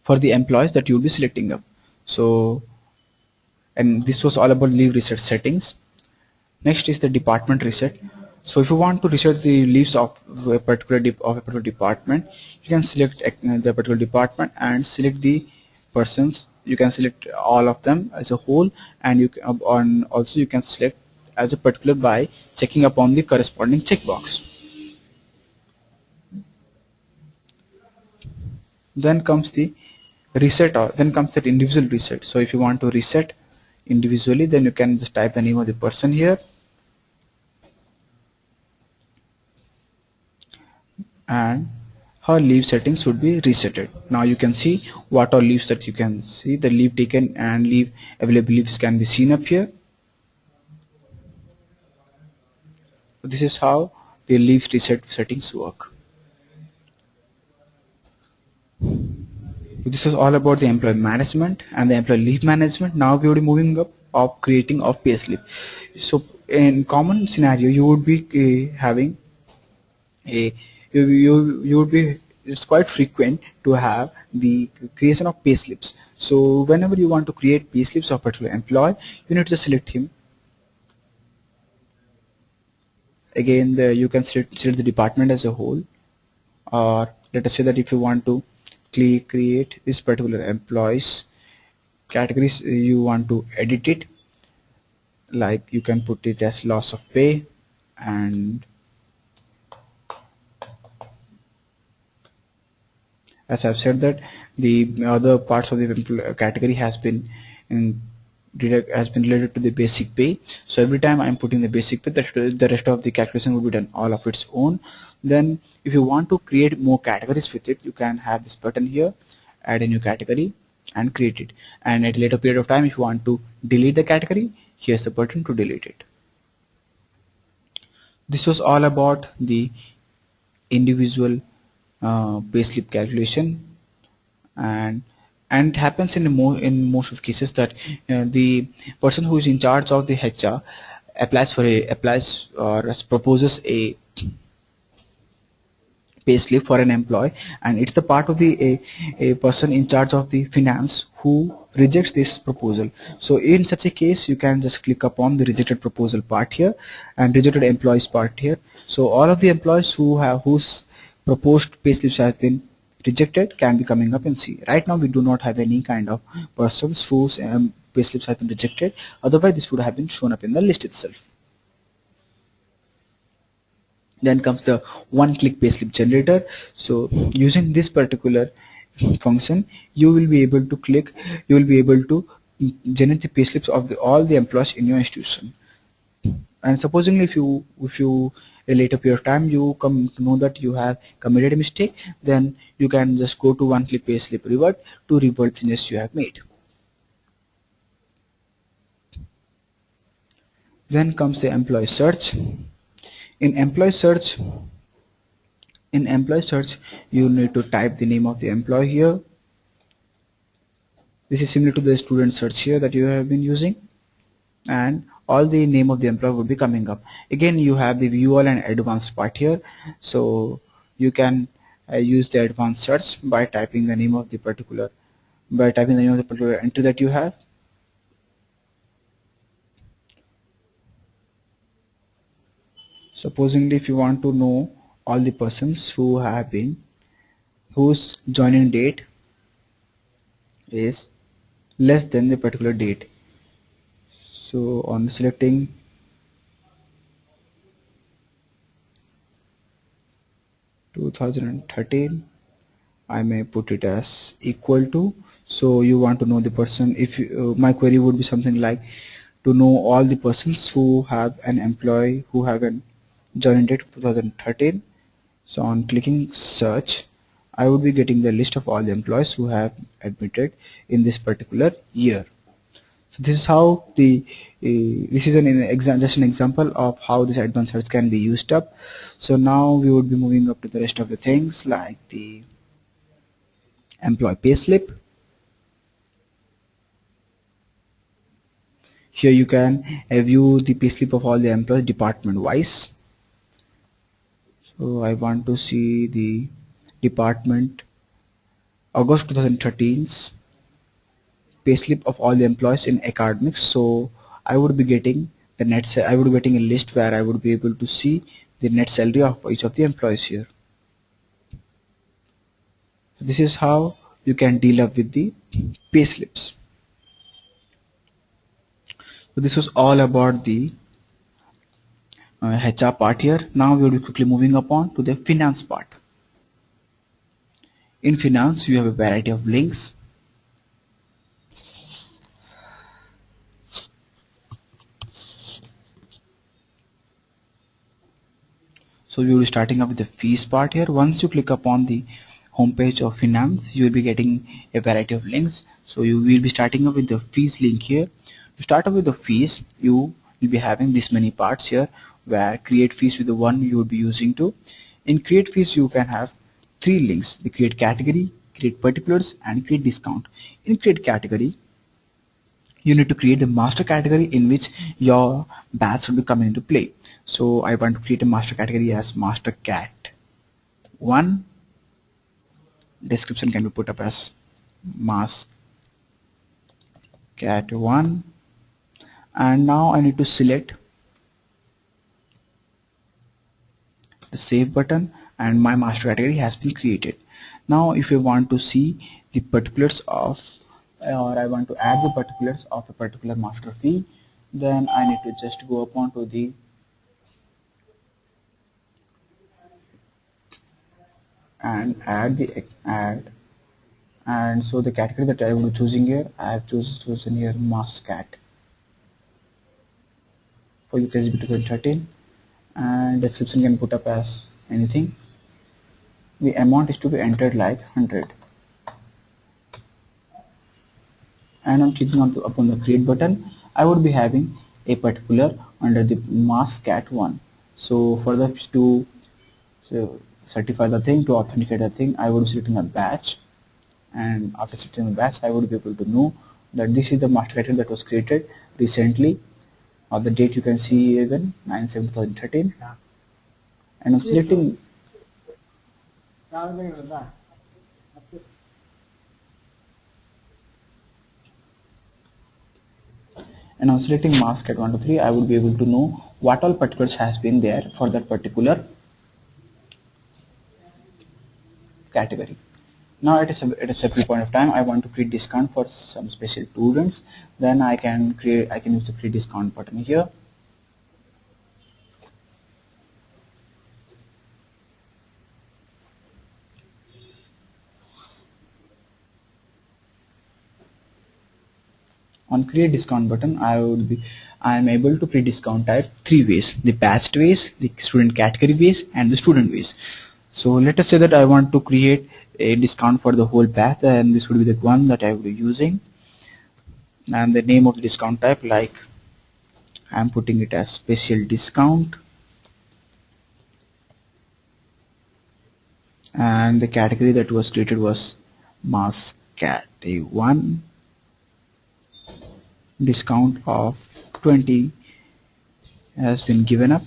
For the employees that you will be selecting up. So, and this was all about leave reset settings. Next is the department reset. So if you want to reset the leaves of a particular department, you can select the particular department and select the persons. You can select all of them as a whole, and you can, also you can select as a particular by checking upon the corresponding checkbox. Then comes the reset, or then comes that individual reset. So if you want to reset individually, then you can just type the name of the person here, and her leave settings should be resetted. Now you can see what are leaves that you can see. The leave taken and leave available leaves can be seen up here. So this is how the leave reset settings work. This is all about the employee management and the employee leave management. Now we will be moving up of creating of payslip. So in common scenario, you would be having a you would be, it's quite frequent to have the creation of payslips. So whenever you want to create payslips of a particular employee, you need to select him. Again, you can select the department as a whole, or let us say that if you want to create this particular employees categories, you want to edit it, like you can put it as loss of pay, and as I've said that the other parts of the category has been related to the basic pay. So every time I'm putting the basic pay, the rest of the calculation will be done all of its own. Then if you want to create more categories with it, you can have this button here, add a new category and create it. And at a later period of time, if you want to delete the category, here's the button to delete it. This was all about the individual payslip calculation, and it happens in most of cases that the person who is in charge of the HR applies or proposes a payslip for an employee, and it's the part of the a person in charge of the finance who rejects this proposal. So in such a case, you can just click upon the rejected proposal part here and rejected employees part here. So all of the employees whose proposed payslips have been rejected can be coming up and see. Right now we do not have any kind of persons whose payslips have been rejected, otherwise this would have been shown up in the list itself. Then comes the one-click payslip generator. So using this particular function, you will be able to generate the payslips of all the employees in your institution. And supposing if you a later period of time you come to know that you have committed a mistake, then you can just go to one-click payslip revert to revert changes you have made. Then comes the employee search. In employee search, you need to type the name of the employee here. This is similar to the student search here that you have been using, and all the name of the employee will be coming up. Again, you have the view all and advanced part here, so you can use the advanced search by typing the name of the particular entry that you have. Supposing if you want to know all the persons whose joining date is less than the particular date. So on selecting (2013), I may put it as equal to. So you want to know the person. If my query would be something like to know all the persons who have an employee who have a joining date 2013. So on clicking search, I would be getting the list of all the employees who have admitted in this particular year. So this is how this is just an example of how this advanced search can be used up. So now we would be moving up to the rest of the things like the employee payslip. Here you can view the payslip of all the employees department wise. So I want to see the department August 2013's payslip of all the employees in academics. So I would be getting I would be getting a list where I would be able to see the net salary of each of the employees here. This is how you can deal up with the payslips. So this was all about the HR part here. Now we will be quickly moving upon to the finance part. In finance, you have a variety of links. So we will be starting up with the fees part here. Once you click upon the homepage of finance, you will be getting a variety of links. So you will be starting up with the fees link here. To start off with the fees, you will be having this many parts here, where create fees with the one you will be using to. In create fees, you can have three links: the create category, create particulars, and create discount. In create category, you need to create the master category in which your batch will be coming into play. So I want to create a master category as master cat 1. Description can be put up as master cat 1, and now I need to select the save button and my master category has been created. Now if you want to see the particulars of, or I want to add the particulars of a particular master fee, then I need to just go upon to the and add, and so the category that I will be choosing here, I have chosen here master cat for UKSB 2013, and description can put up as anything. The amount is to be entered like 100, and I'm clicking upon the create button. I would be having a particular under the mask cat 1. So for the to certify the thing, to authenticate the thing, I would be selecting a batch, and after selecting the batch, I would be able to know that this is the master category that was created recently. The date you can see even 9/7/2013, and I'm selecting mask at 1 to 3. I would be able to know what all particulars has been there for that particular category. Now at a separate point of time, I want to create discount for some special students. Then I can use the create discount button here. On create discount button, I am able to create discount type three ways: the batched ways, the student category ways, and the student ways. So let us say that I want to create a discount for the whole batch, and this would be the one that I will be using, and the name of the discount type, like I am putting it as special discount, and the category that was created was mask cat 1. Discount of 20 has been given up,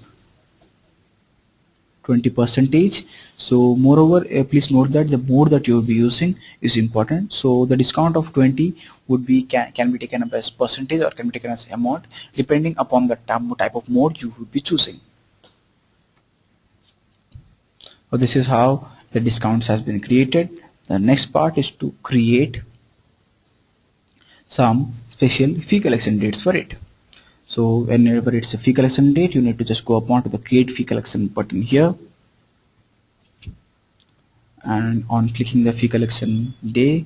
20%. So moreover, please note that the mode that you will be using is important. So the discount of 20 would be can be taken up as percentage or can be taken as amount, depending upon the type of mode you would be choosing. So this is how the discounts has been created. The next part is to create some special fee collection dates for it. So whenever it's a fee collection date, you need to just go upon to the create fee collection button here, and on clicking the fee collection day,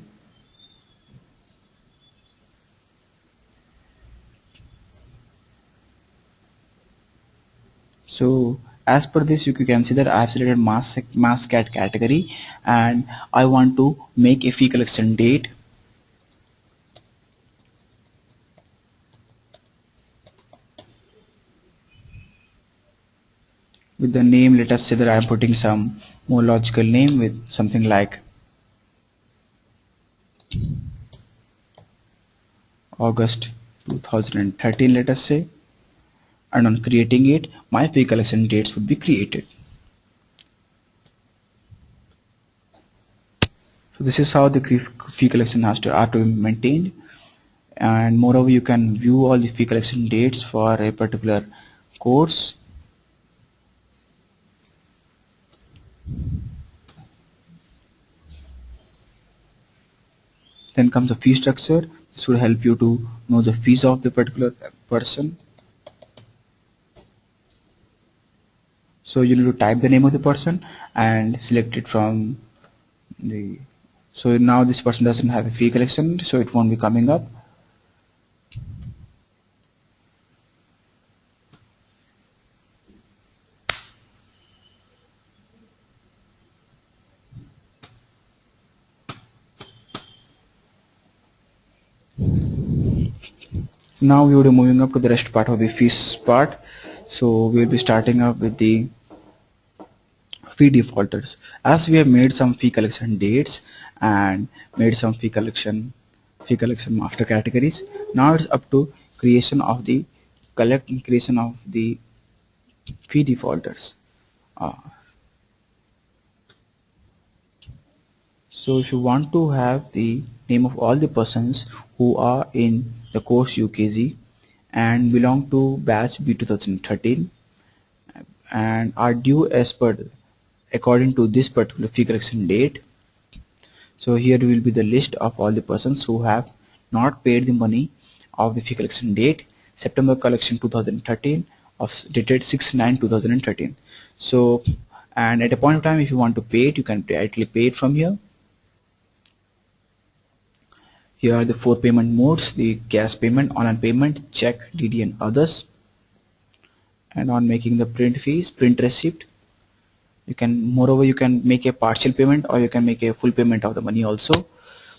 so as per this, you can see that I have selected mask cat category, and I want to make a fee collection date. With the name, let us say that I am putting some more logical name with something like August 2013, let us say, and on creating it, my fee collection dates would be created. So this is how the fee collection are to be maintained, and moreover you can view all the fee collection dates for a particular course. Then comes the fee structure. This will help you to know the fees of the particular person. So you need to type the name of the person and select it from the, so now this person doesn't have a fee collection, so it won't be coming up. Now we will be moving up to the rest part of the fees part. So we will be starting up with the fee defaulters. As we have made some fee collection dates and made some fee collection master categories, now it's up to creation of the fee defaulters. Uh, so if you want to have the name of all the persons who are in the course UKG and belong to batch B 2013 and are due as per according to this particular fee collection date. So here will be the list of all the persons who have not paid the money of the fee collection date, September collection 2013 of dated 6/9/2013. So, and at a point of time if you want to pay it, you can directly pay it from here. Here are the 4 payment modes: the cash payment, online payment, check, DD and others. And on making the print fees, print receipt, you can, moreover you can make a partial payment or you can make a full payment of the money also.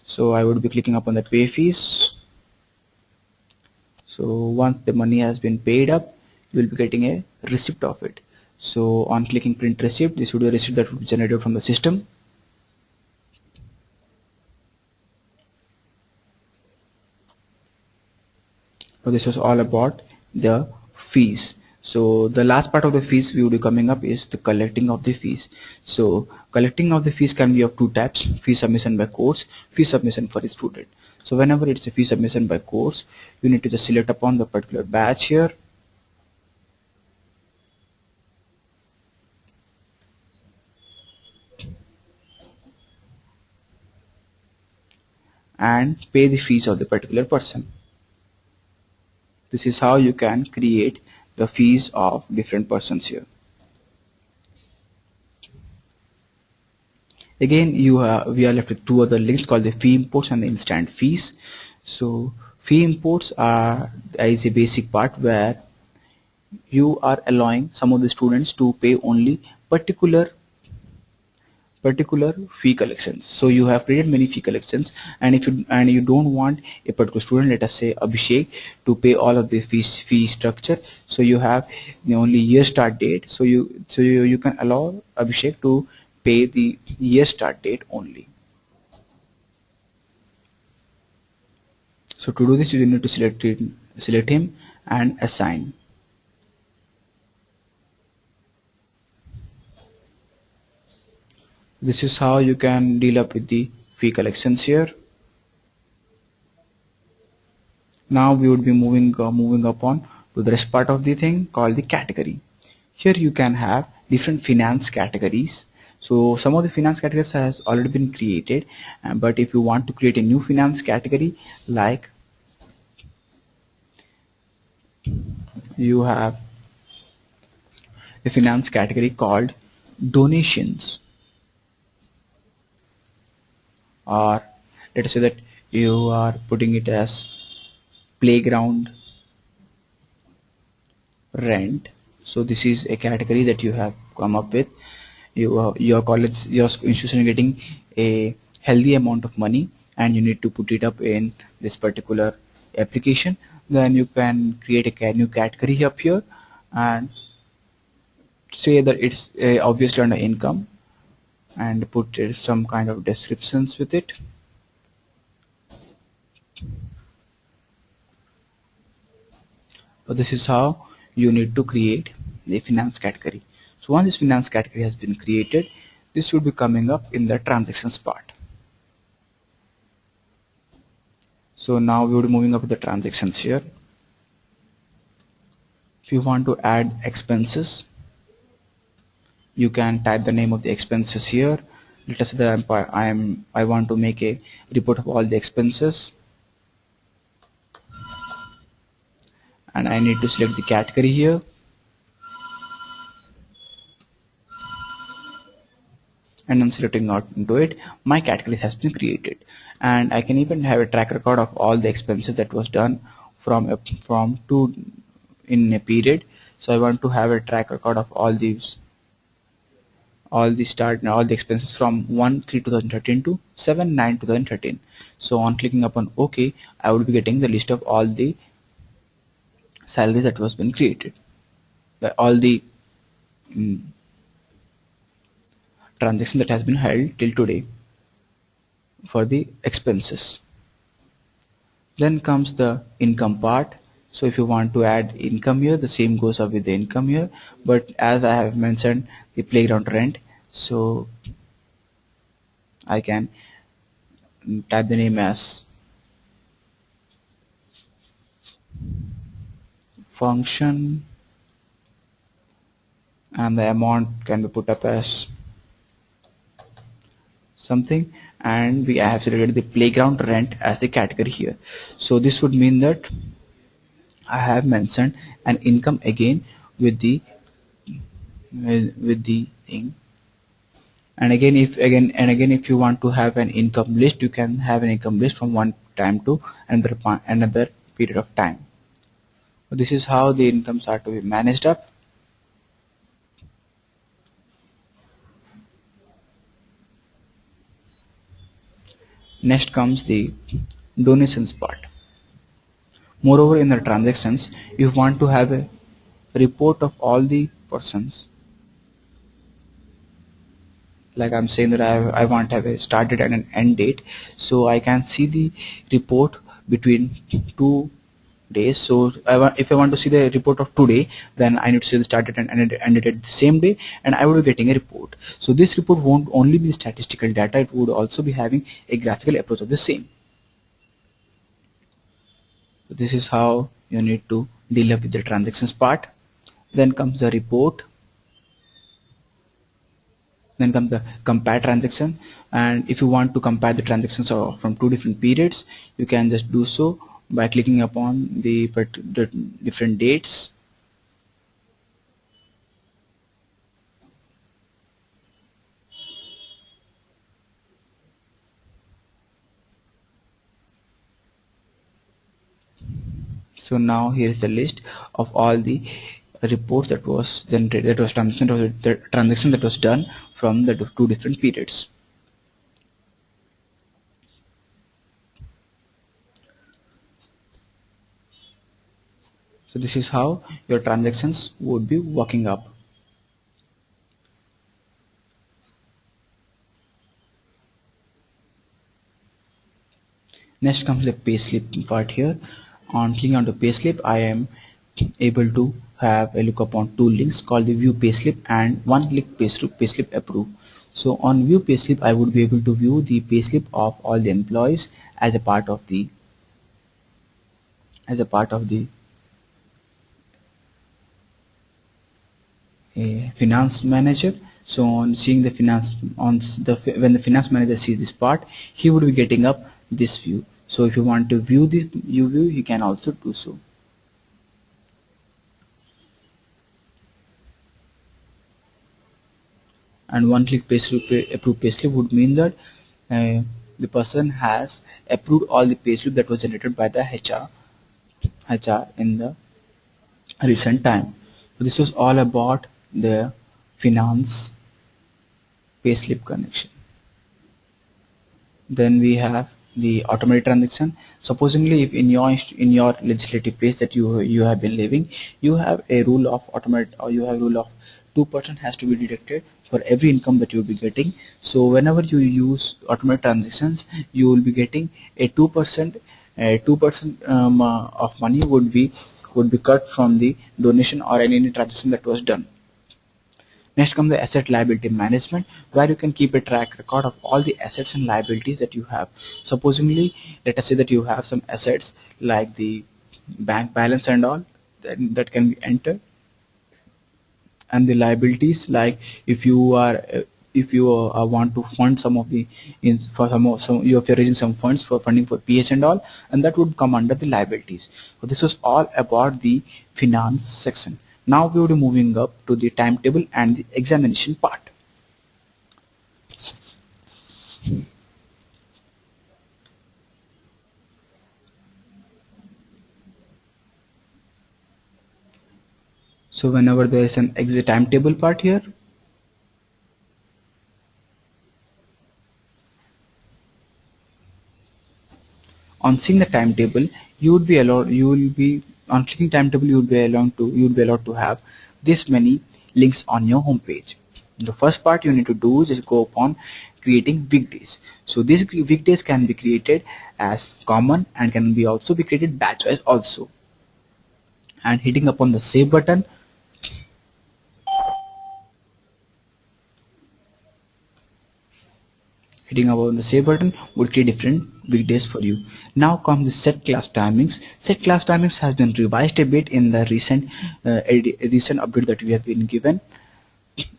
So I would be clicking upon the pay fees. So once the money has been paid up, you will be getting a receipt of it. So on clicking print receipt, this would be a receipt that would be generated from the system. So this was all about the fees. So the last part of the fees we will be coming up is the collecting of the fees. So collecting of the fees can be of 2 types: fee submission by course, fee submission for a student. So whenever it's a fee submission by course, you need to just select upon the particular batch here, and pay the fees of the particular person. This is how you can create the fees of different persons here. Again, we are left with 2 other links called the fee imports and the instant fees. So fee imports is a basic part where you are allowing some of the students to pay only particular fee collections. So you have created many fee collections, and if you don't want a particular student, let us say Abhishek, to pay all of the fee structure, so you have the only year start date, so you can allow Abhishek to pay the year start date only. So to do this, you need to select him and assign. This is how you can deal up with the fee collections here. Now we would be moving upon to the rest part of the thing called the category. Here you can have different finance categories. So some of the finance categories has already been created, but if you want to create a new finance category, like you have a finance category called donations, or let us say that you are putting it as playground rent. So this is a category that you have come up with. Your college, your institution is getting a healthy amount of money and you need to put it up in this particular application. Then you can create a new category up here and say that it's obviously under income, and put some kind of descriptions with it. So this is how you need to create the finance category. So once this finance category has been created, this should be coming up in the transactions part. So now we will be moving up to the transactions here. If you want to add expenses, you can type the name of the expenses here. Let us say that I want to make a report of all the expenses, and I need to select the category here. And I'm selecting not into it, my category has been created, and I can even have a track record of all the expenses that was done from to in a period. So I want to have a track record of all the start and all the expenses from 1/3/2013 to 7/9/2013. So on clicking upon OK, I will be getting the list of all the salaries that was been created, all the transaction that has been held till today for the expenses. Then comes the income part. So if you want to add income here, the same goes up with the income here, but as I have mentioned the playground rent, so I can type the name as function, and the amount can be put up as something, and we have selected the playground rent as the category here. So this would mean that I have mentioned an income again with the thing. And again if you want to have an income list, you can have an income list from one time to another period of time. So this is how the incomes are to be managed up. Next comes the donations part. Moreover, in the transactions, you want to have a report of all the persons. Like I'm saying that I want to have a start date and an end date, so I can see the report between 2 days. So if I want to see the report of today, then I need to see the start date and end date at the same day, and I will be getting a report. So this report won't only be statistical data, it would also be having a graphical approach of the same. So this is how you need to deal up with the transactions part. Then comes the report. Then comes the compare transaction, and if you want to compare the transactions from two different periods, you can just do so by clicking upon the different dates. So now here is the list of all the reports that was generated, that was the transaction that was done from the two different periods. So this is how your transactions would be working up. Next comes the payslip part here. On clicking on the payslip, I am able to have a look upon two links called the view payslip and one click payslip approve. So on view payslip, I would be able to view the payslip of all the employees as a part of the finance manager. So on seeing the when the finance manager sees this part, he would be getting up this view. So if you want to view this view, you can also do so. And one click approve payslip would mean that the person has approved all the payslip that was generated by the HR in the recent time. So this was all about the finance payslip connection. Then we have the automated transaction. Supposingly, if in your legislative place that you have been living, you have a rule of automated, or you have rule of 2% has to be deducted for every income that you will be getting. So whenever you use automated transactions, you will be getting a 2% of money would be would be cut from the donation or any transaction that was done. Next comes the asset liability management, where you can keep a track record of all the assets and liabilities that you have. Supposingly, let us say that you have some assets like the bank balance and all that can be entered, and the liabilities, like if you are want to fund some of the for some you are raising some funds for funding for PH and all, and that would come under the liabilities. So this was all about the finance section. Now we will be moving up to the timetable and the examination part. So whenever there is an exit timetable part here, on seeing the timetable, you would be allowed, you will be on clicking timetable, you would be allowed to have this many links on your home page. The first part you need to do is just go upon creating weekdays. So these weekdays can be created as common and can be also be created batch wise also. And hitting upon the save button, hitting upon the save button will create different weekdays for you. Now comes the set class timings. Set class timings has been revised a bit in the recent update that we have been given.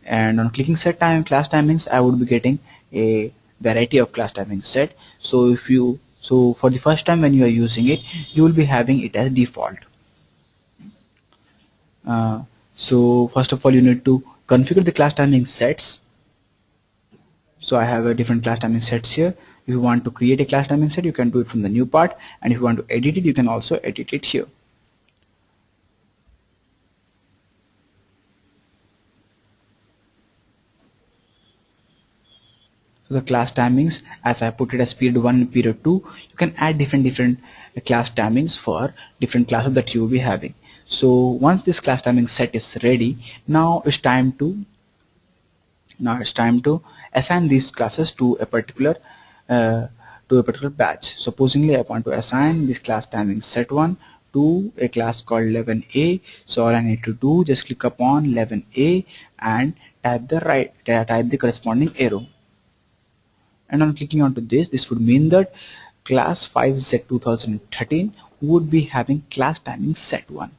And on clicking set class timings, I would be getting a variety of class timings set. So for the first time when you are using it, you will be having it as default. So first of all, you need to configure the class timing sets. So I have a different class timing sets here. If you want to create a class timing set, you can do it from the new part, and if you want to edit it, you can also edit it here. So the class timings, as I put it as period 1 and period 2, you can add different class timings for different classes that you will be having. So once this class timing set is ready, now it's time to assign these classes to a particular batch. Supposingly I want to assign this class timing set 1 to a class called 11A. So all I need to do, just click upon 11A and type the corresponding arrow. And on clicking onto this would mean that class 5Z 2013 would be having class timing set 1.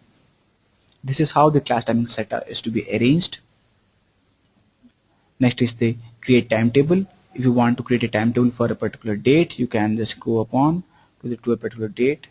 This is how the class timing set is to be arranged. Next is the create timetable. If you want to create a timetable for a particular date, you can just go upon to a particular date.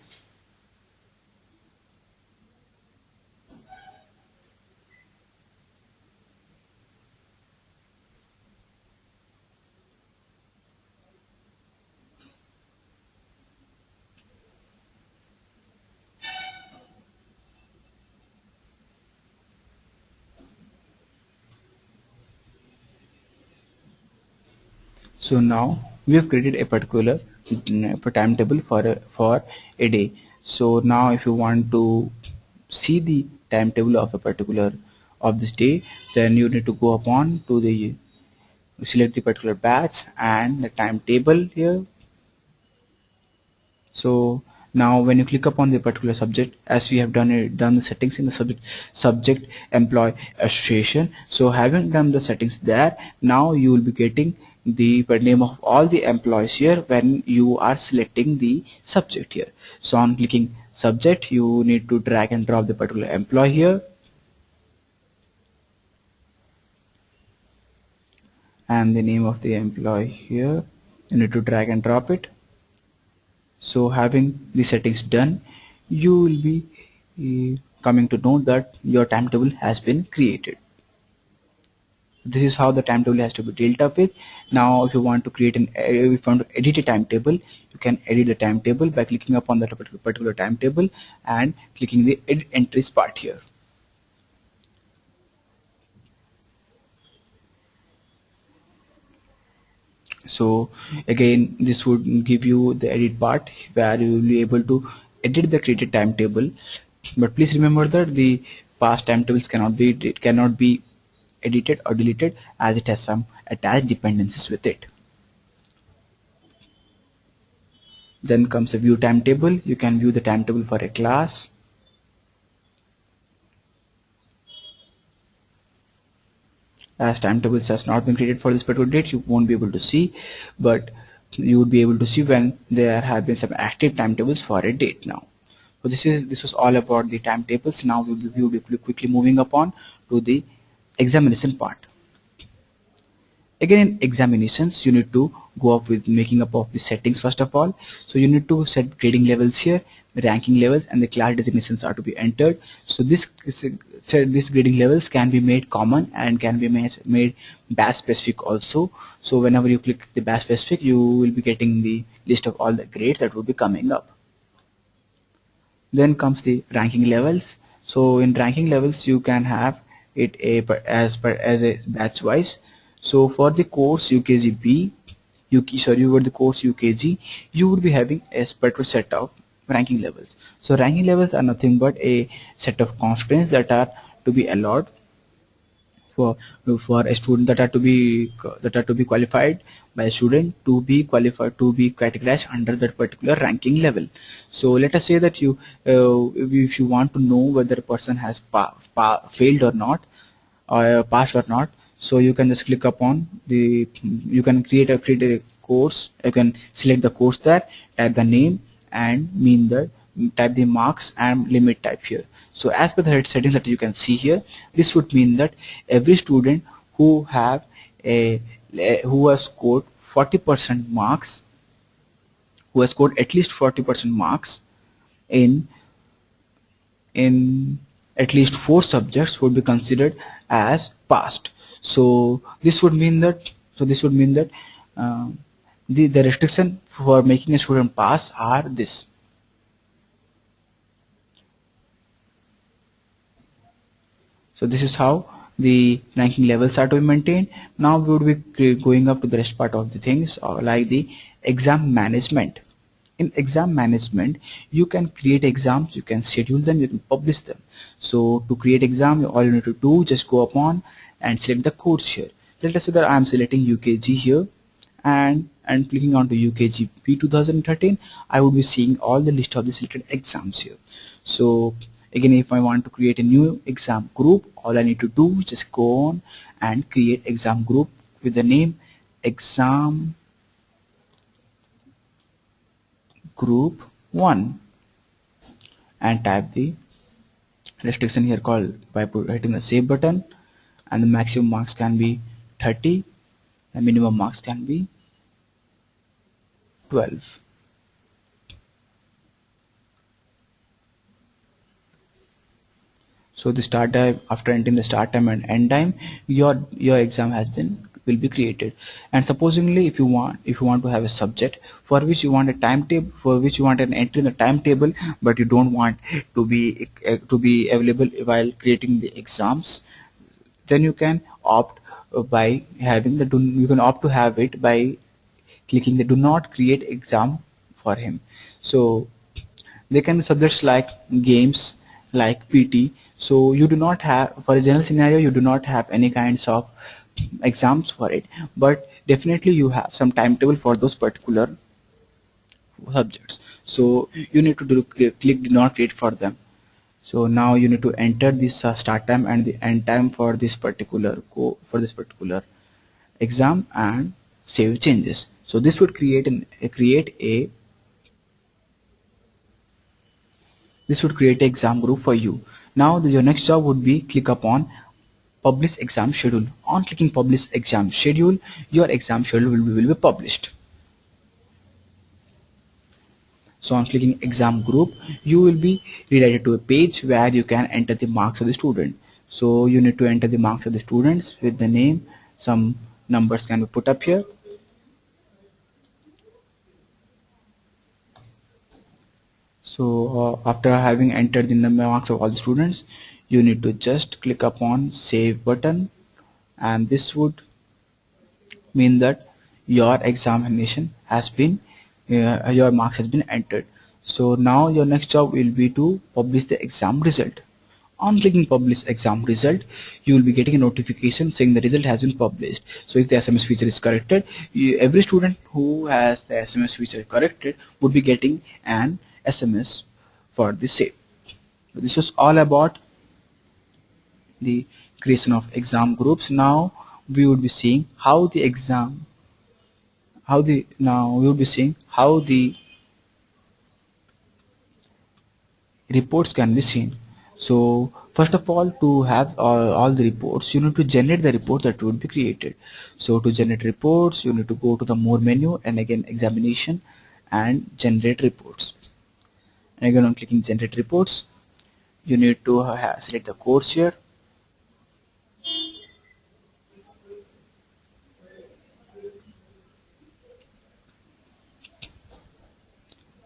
So now we have created a particular timetable for a day. So now if you want to see the timetable of a particular of this day, then you need to go upon to the select the particular batch and the timetable here. So now when you click upon the particular subject, as we have done the settings in the subject employee association, so having done the settings there, now you will be getting the name of all the employees here when you are selecting the subject here. So on clicking subject, you need to drag and drop the particular employee here, and the name of the employee here, you need to drag and drop it. So having the settings done, you will be coming to know that your timetable has been created. This is how the timetable has to be dealt up with. Now if you want to create if you want to edit a timetable, you can edit the timetable by clicking upon that particular timetable and clicking the edit entries part here. So again, this would give you the edit part where you will be able to edit the created timetable, but please remember that the past timetables cannot be edited or deleted, as it has some attached dependencies with it. Then comes a view timetable. You can view the timetable for a class. as timetables has not been created for this particular date, you won't be able to see, but you would be able to see when there have been some active timetables for a date now. So this was all about the timetables. Now we will be quickly moving upon to the examination part. Again, in examinations, you need to go up with making up of the settings first of all. So you need to set grading levels here, ranking levels, and the class designations are to be entered. So this grading levels can be made common and can be made batch specific also. So whenever you click the batch specific, you will be getting the list of all the grades that will be coming up. Then comes the ranking levels. So in ranking levels, you can have it as a batch wise. So for the course UKG B, for the course UKG, you would be having a particular set of ranking levels. So ranking levels are nothing but a set of constraints that are to be allowed for a student, that are to be qualified by a student to be qualified to be categorized under that particular ranking level. So let us say that if you want to know whether a person has failed or not, or passed or not, so you can just click upon you can create a course. You can select the course there, type the name and type the marks and limit type here. So as per the settings that you can see here, this would mean that every student who has scored 40% marks, who has scored at least 40% marks in at least 4 subjects would be considered as passed. So this would mean that the restriction for making a student pass are this. So this is how the ranking levels are to be maintained. Now we would be going up to the rest part of the things, like the exam management. In exam management, you can create exams, you can schedule them, you can publish them. So to create exam, all you need to do, just go upon and select the course here. Let us say that I am selecting UKG here and clicking on to UKG B 2013. I would be seeing all the list of the selected exams here. So again, if I want to create a new exam group, all I need to do is just go on and create exam group with the name exam group 1 and type the restriction here called by hitting the save button, and the maximum marks can be 30, the minimum marks can be 12. So the start time, after entering the start time and end time, your exam will be created. And supposingly if you want to have a subject for which you want a timetable, for which you want an entry in the timetable, but you don't want to be available while creating the exams, then you can opt by having you can opt to have it by clicking the do not create exam for him. So they can be subjects like games, like PT. So you do not have, for a general scenario, you do not have any kinds of exams for it, but definitely you have some timetable for those particular subjects. So you need to click do not create for them. So now you need to enter this start time and the end time for this particular exam and save changes. So this would create an exam group for you. Now your next job would be click upon publish exam schedule. On clicking publish exam schedule, your exam schedule will be published. So on clicking exam group, you will be redirected to a page where you can enter the marks of the student. So you need to enter the marks of the students with the name. Some numbers can be put up here. So after having entered the marks of all the students, you need to just click upon save button, and this would mean that your examination has been your marks has been entered. So now your next job will be to publish the exam result. On clicking publish exam result, you will be getting a notification saying the result has been published. So if the SMS feature is corrected, every student who has the SMS feature corrected would be getting an SMS for the same. So this was all about the creation of exam groups. Now we would be seeing how the exam, how the now we would be seeing how the reports can be seen. So first of all, to have all the reports, you need to generate the report that would be created. So to generate reports, you need to go to the more menu and again examination and generate reports. And again on clicking generate reports, you need to select the course here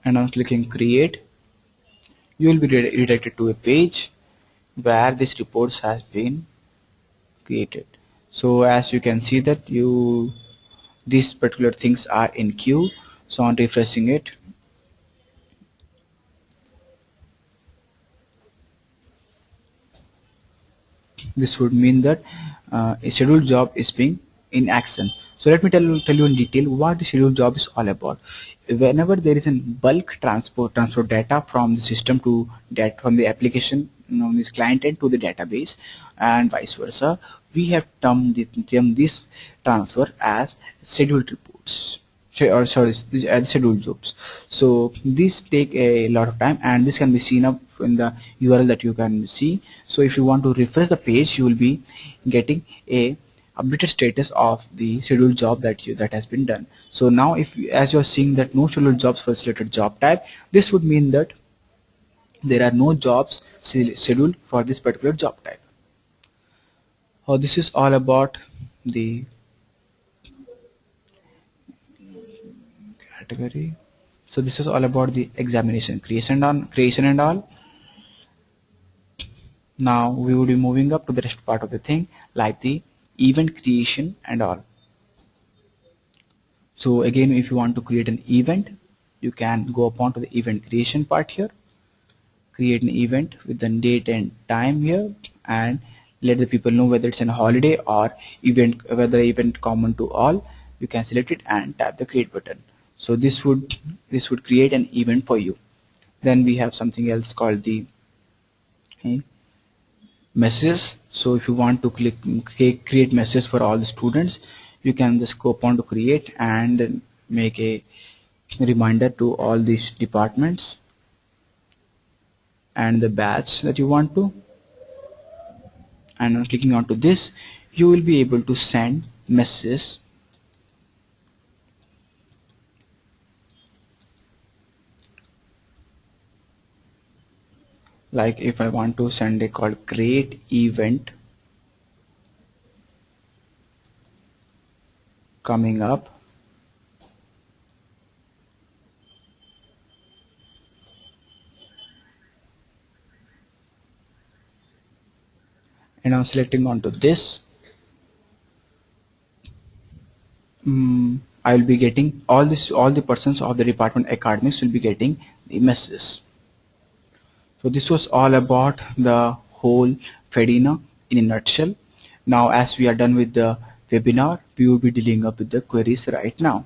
and on clicking create, you will be redirected to a page where this reports has been created. So as you can see that these particular things are in queue. So on refreshing it, this would mean that a scheduled job is being in action. So let me tell you in detail what the scheduled job is all about. Whenever there is a bulk transfer data from the system to that from the application, this client end to the database and vice versa, we have termed this transfer as scheduled reports. Or sorry, these are scheduled jobs. So these take a lot of time and this can be seen up in the URL that you can see. So if you want to refresh the page, you will be getting a updated status of the scheduled job that has been done. So now if you, as you are seeing that no scheduled jobs for selected job type, this would mean that there are no jobs scheduled for this particular job type. This is all about the category. So this is all about the examination creation and all. Now we will be moving up to the rest part of the thing like the event creation and all. So again, if you want to create an event, you can go upon to the event creation part here, create an event with the date and time here and let the people know whether it's a holiday or event, whether event common to all. You can select it and tap the create button. So this would create an event for you. Then we have something else called the messages. So if you want to create messages for all the students, you can just go upon to create and make a reminder to all these departments and the batch that you want to, and on clicking onto this you will be able to send messages like if I want to send a call create event coming up, and I'm selecting onto this, I will be getting all the persons of the department academics will be getting the messages. So this was all about the whole Fedina in a nutshell. Now as we are done with the webinar, we will be dealing up with the queries right now.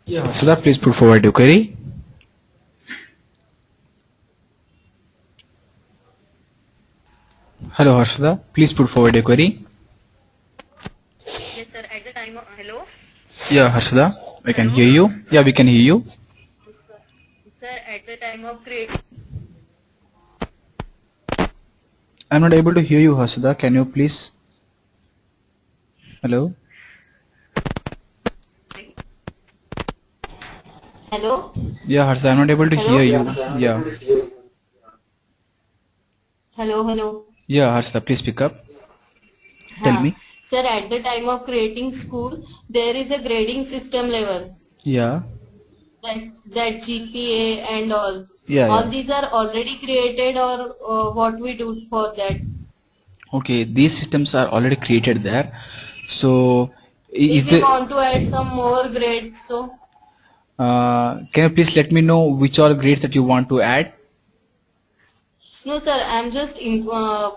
Yeah, Harshada, please put forward your query. Hello, Harshada, please put forward your query. Yes, sir. At the time of hello, Yeah, Harshada, I can hello, hear you. Yeah, we can hear you. sir. Sir, at the time of create. I'm not able to hear you, Harshada. Can you please? Hello? Hello, Yeah, Harshada, I'm not able to hear hello, you. Yeah. hello. Yeah, Harshada, please pick up. Tell Huh. me. Sir, at the time of creating school, there is a grading system level Yeah. that GPA and all. Yeah, All yeah. these are already created, or what we do for that. Okay, these systems are already created there. So, is If we the want to add some more grades, so can you please let me know which all grades that you want to add? no, sir. I'm just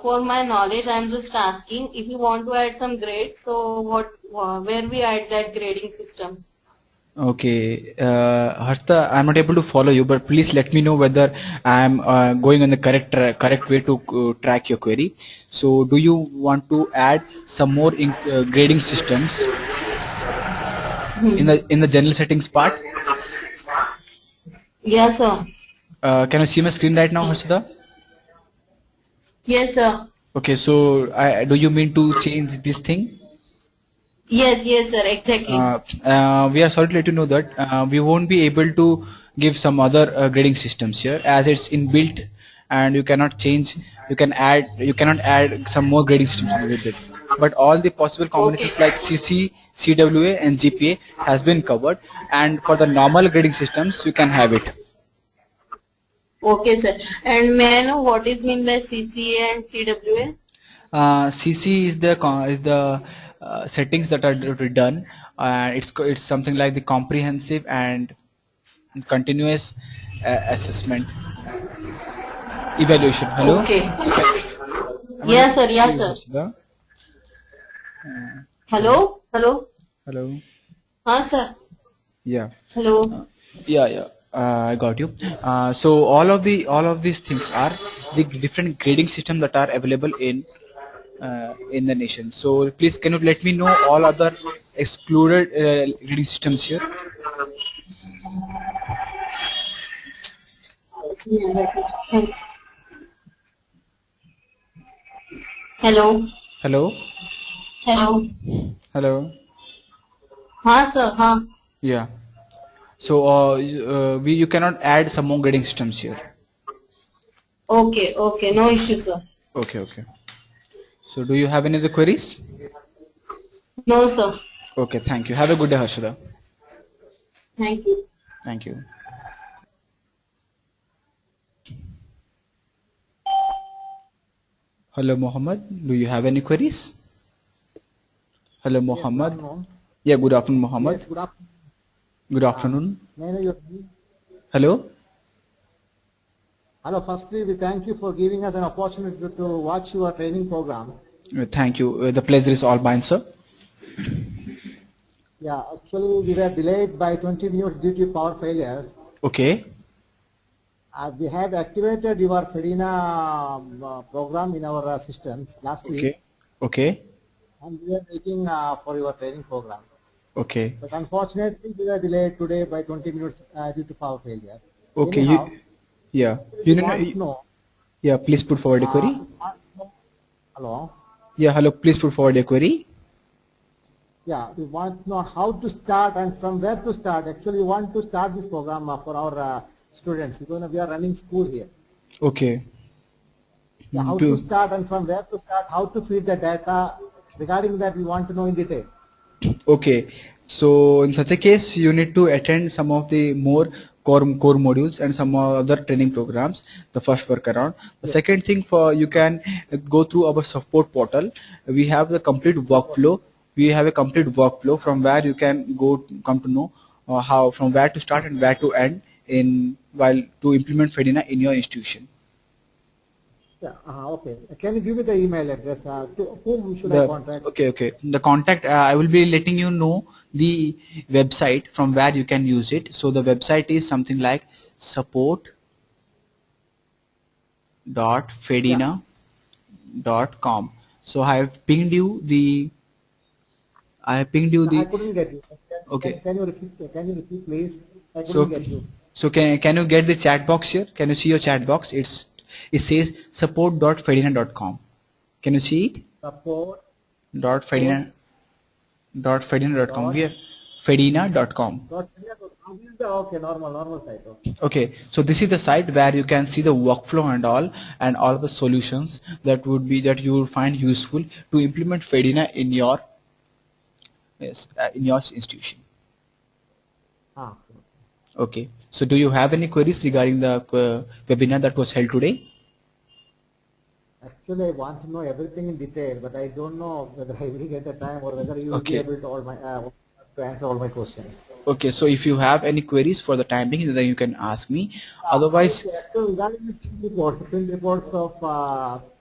for my knowledge. I'm just asking if you want to add some grades. So where we add that grading system? Okay, Harshita, I'm not able to follow you, but please let me know whether I'm going on the correct way to track your query. So, do you want to add some more grading systems in the general settings part? Yes, sir. Can you see my screen right now, Harshita? Yes, sir. Okay, so do you mean to change this thing? Yes, sir. Exactly. We are sorry to let you know that we won't be able to give some other grading systems here as it's inbuilt and you cannot change. You cannot add some more grading systems with it. But all the possible Okay. combinations like CC, CWA and GPA has been covered, and for the normal grading systems you can have it. Okay, sir. And may I know what is mean by CCA and CWA? CC is the settings that are done. It's something like the comprehensive and continuous assessment evaluation. Hello. Okay. I'm not able Yes, to sir. hear Yes, you, sir. Harshada. Hello. Hello. Hello. Hello. Huh, sir. Yeah. Hello. Yeah. Yeah. I got you. So all of these things are the different grading systems that are available in the nation. So please, can you let me know all other excluded grading systems here? Hello. Hello. Hello. Hello. Huh, sir. Huh. Yeah. So you cannot add some more grading systems here. Okay. Okay. No issue, sir. Okay. Okay. So do you have any other queries? No, sir. Okay, thank you. Have a good day, Harshada. Thank you. Thank you. Hello, Mohammed. Do you have any queries? Hello, Yes, good Mohammed. afternoon. Yeah, good afternoon, Mohammed. Yes, good afternoon. Good afternoon. May I know your name? Hello. Hello, firstly, we thank you for giving us an opportunity to watch your training program. Thank you. The pleasure is all mine, sir. Yeah, actually, we were delayed by 20 minutes due to power failure. Okay. We have activated your FEDINA program in our systems last week, Okay. Okay. and we are waiting for your training program. Okay. But unfortunately, we were delayed today by 20 minutes due to power failure. Okay. Anyhow, Yeah. we want to know, Yeah. Please put forward a query. hello? Yeah. Hello. Please put forward a query. Yeah, we want to know how to start and from where to start. Actually, we want to start this program for our students because we are running school here. Okay. Yeah, how to start and from where to start, how to feed the data. Regarding that, we want to know in detail. Okay, so in such a case, you need to attend some of the more core modules and some other training programs. The first workaround. The Yes. second thing, for you can go through our support portal. We have the complete workflow. We have a complete workflow from where you can come to know how from where to start and where to end in while to implement FEDINA in your institution. Yeah, okay. Can you give me the email address? To whom should I contact? Okay. The contact, I will be letting you know the website from where you can use it. So the website is something like Yeah, support.fedina.com. So I have pinged you no, I the, couldn't get you. okay. Can you repeat? Can you repeat, please? I couldn't So, get you. so can you get the chat box here? Can you see your chat box? It says support.fedina.com. Can you see it? Support Dot Fedina dot Fedina.com. dot We are Fedina.com. dot. Okay, normal site. Okay. Okay, so this is the site where you can see the workflow and all the solutions that you will find useful to implement Fedina in your in your institution. Ah, Okay, so do you have any queries regarding the webinar that was held today? actually, I want to know everything in detail, but I don't know whether I will get the time or whether you will be Okay. able to answer all my questions. Okay, so if you have any queries for the time being, then you can ask me. Otherwise, So regarding the print reports of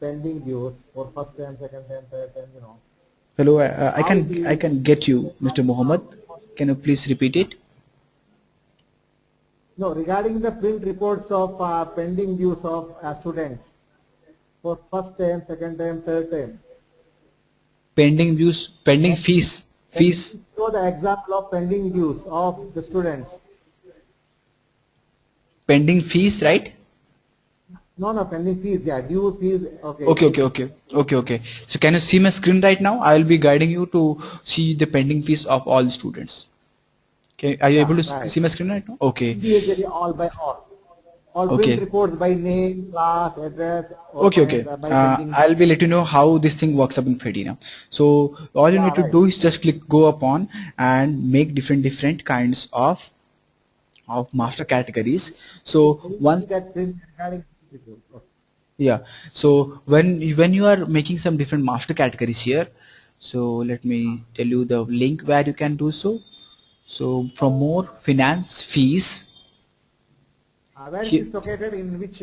pending dues for first time, second time, third time, hello, how do you, I can get you, Mr. Mohammed. Can you please repeat it? no, regarding the print reports of pending dues of students for first time, second time, third time. Pending fees, Can you show the example of pending dues of the students? pending fees, right? No, pending fees, yeah, dues, fees, okay. Okay. So can you see my screen right now? I will be guiding you to see the pending fees of all the students. Okay, are you Yeah, able to right. see my screen right now? Okay. Individually, all by all. All Okay. print reports by name, class, address, Okay. by pending. I'll be let you know how this thing works up in Fedina. So all you Yeah, need to right. do is just go upon and make different kinds of master categories. So one, That print regarding report. Okay. yeah. So when you are making some different master categories here, so let me tell you the link where you can do so. So from more finance fees, Where it here, is located in which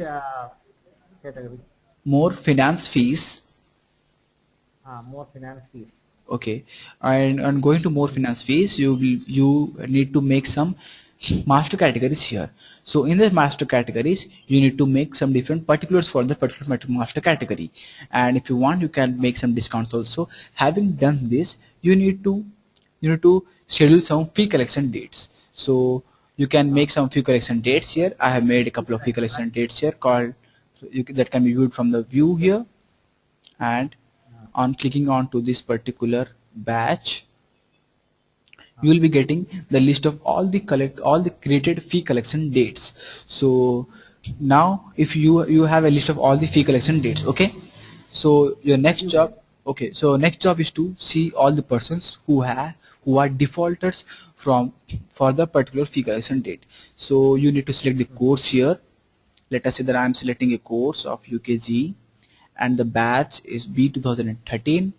category? more finance fees. More finance fees. Okay, and going to more finance fees, you need to make some master categories here. So in the master categories, you need to make some different particulars for the particular master category, and if you want, you can make some discounts also. Having done this, you need to schedule some fee collection dates. So you can make some fee collection dates here. I have made a couple of fee collection dates here called, that can be viewed from the view here, and on clicking on to this particular batch, you will be getting the list of all the created fee collection dates. So now if you have a list of all the fee collection dates, okay, so your next job, okay, so next job is to see all the persons who are defaulters for the particular fee collection date. So you need to select the course here. Let us say that I am selecting a course of UKG and the batch is B 2013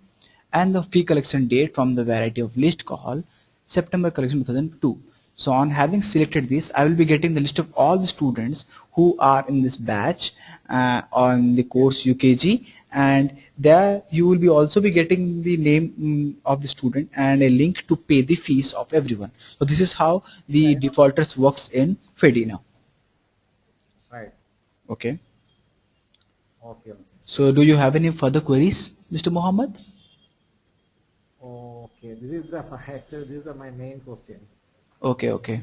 and the fee collection date from the variety of list called September collection 2002. So on having selected this, I will be getting the list of all the students who are in this batch on the course UKG, and there you will be also be getting the name of the student and a link to pay the fees of everyone. So this is how the defaulters works in Fedina. Right. Okay. Okay. So do you have any further queries, Mr. Mohammed? Okay. This is the actually this is my main question. Okay.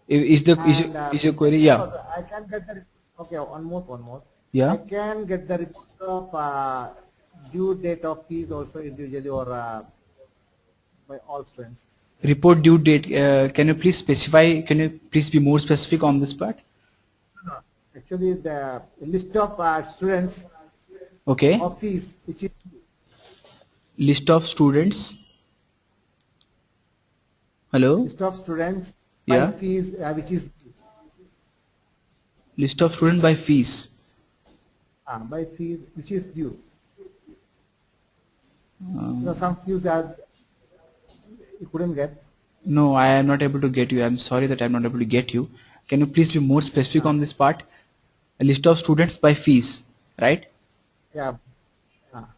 Is your query? Yeah. I can get the okay. One more. Yeah. I can get the report of due date of fees also individually or by all students. Report due date. Can you please specify? Can you please be more specific on this part? No. Actually, the list of students Okay. of fees which is List of students. Hello. list of students Yeah. by fees which is List of student by fees. by fees which is due. Um, Some fees are you couldn't get. no, I am not able to get you. I'm sorry that I'm not able to get you. Can you please be more specific on this part? A list of students by fees, right? Yeah. Ah.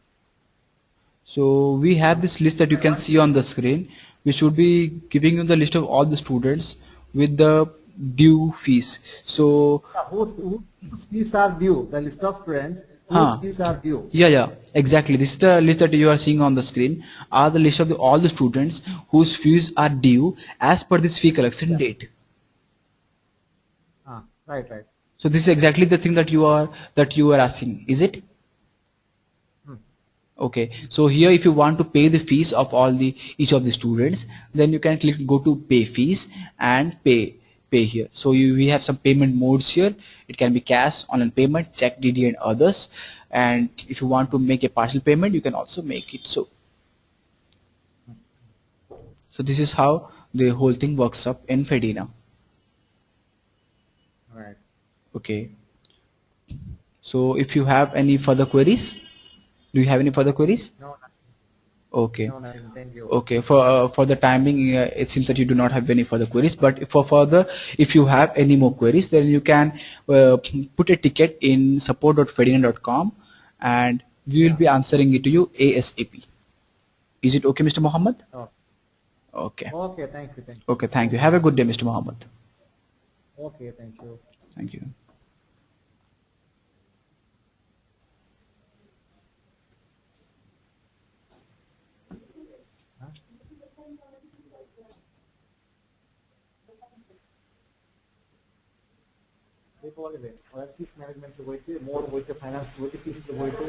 So we have this list that you can see on the screen, which would be giving you the list of all the students with the due fees. So, Yeah, whose fees are due? The list of students whose huh, fees are due. yeah, exactly. This is the list that you are seeing on the screen. Are the list of all the students whose fees are due as per this fee collection Yeah. date. Ah, right, right. So this is exactly the thing that you are asking, is it? Hmm. Okay, so here if you want to pay the fees of each of the students, then you can click go to pay fees and pay here. So we have some payment modes here. It can be cash, online payment, check, DD and others. And if you want to make a partial payment, you can also make it so. So this is how the whole thing works up in Fedina. Right. Okay. So if you have any further queries, do you have any further queries? No, Okay. no, nothing. Thank you. Okay. For the timing, it seems that you do not have any further queries. But for further, if you have any more queries, then you can put a ticket in support.fedina.com, and we will be answering it to you ASAP. Is it okay, Mr. Mohammed? Oh, Okay. okay, thank you, thank you. Okay. Thank you. Have a good day, Mr. Mohammed. Okay, thank you. Thank you. ಬೇಕಾಗಿಲ್ಲ fees management ಹೋಯ್ತು more ಹೋಯ್ತು finance ಹೋಯ್ತು fees ಹೋಯ್ತು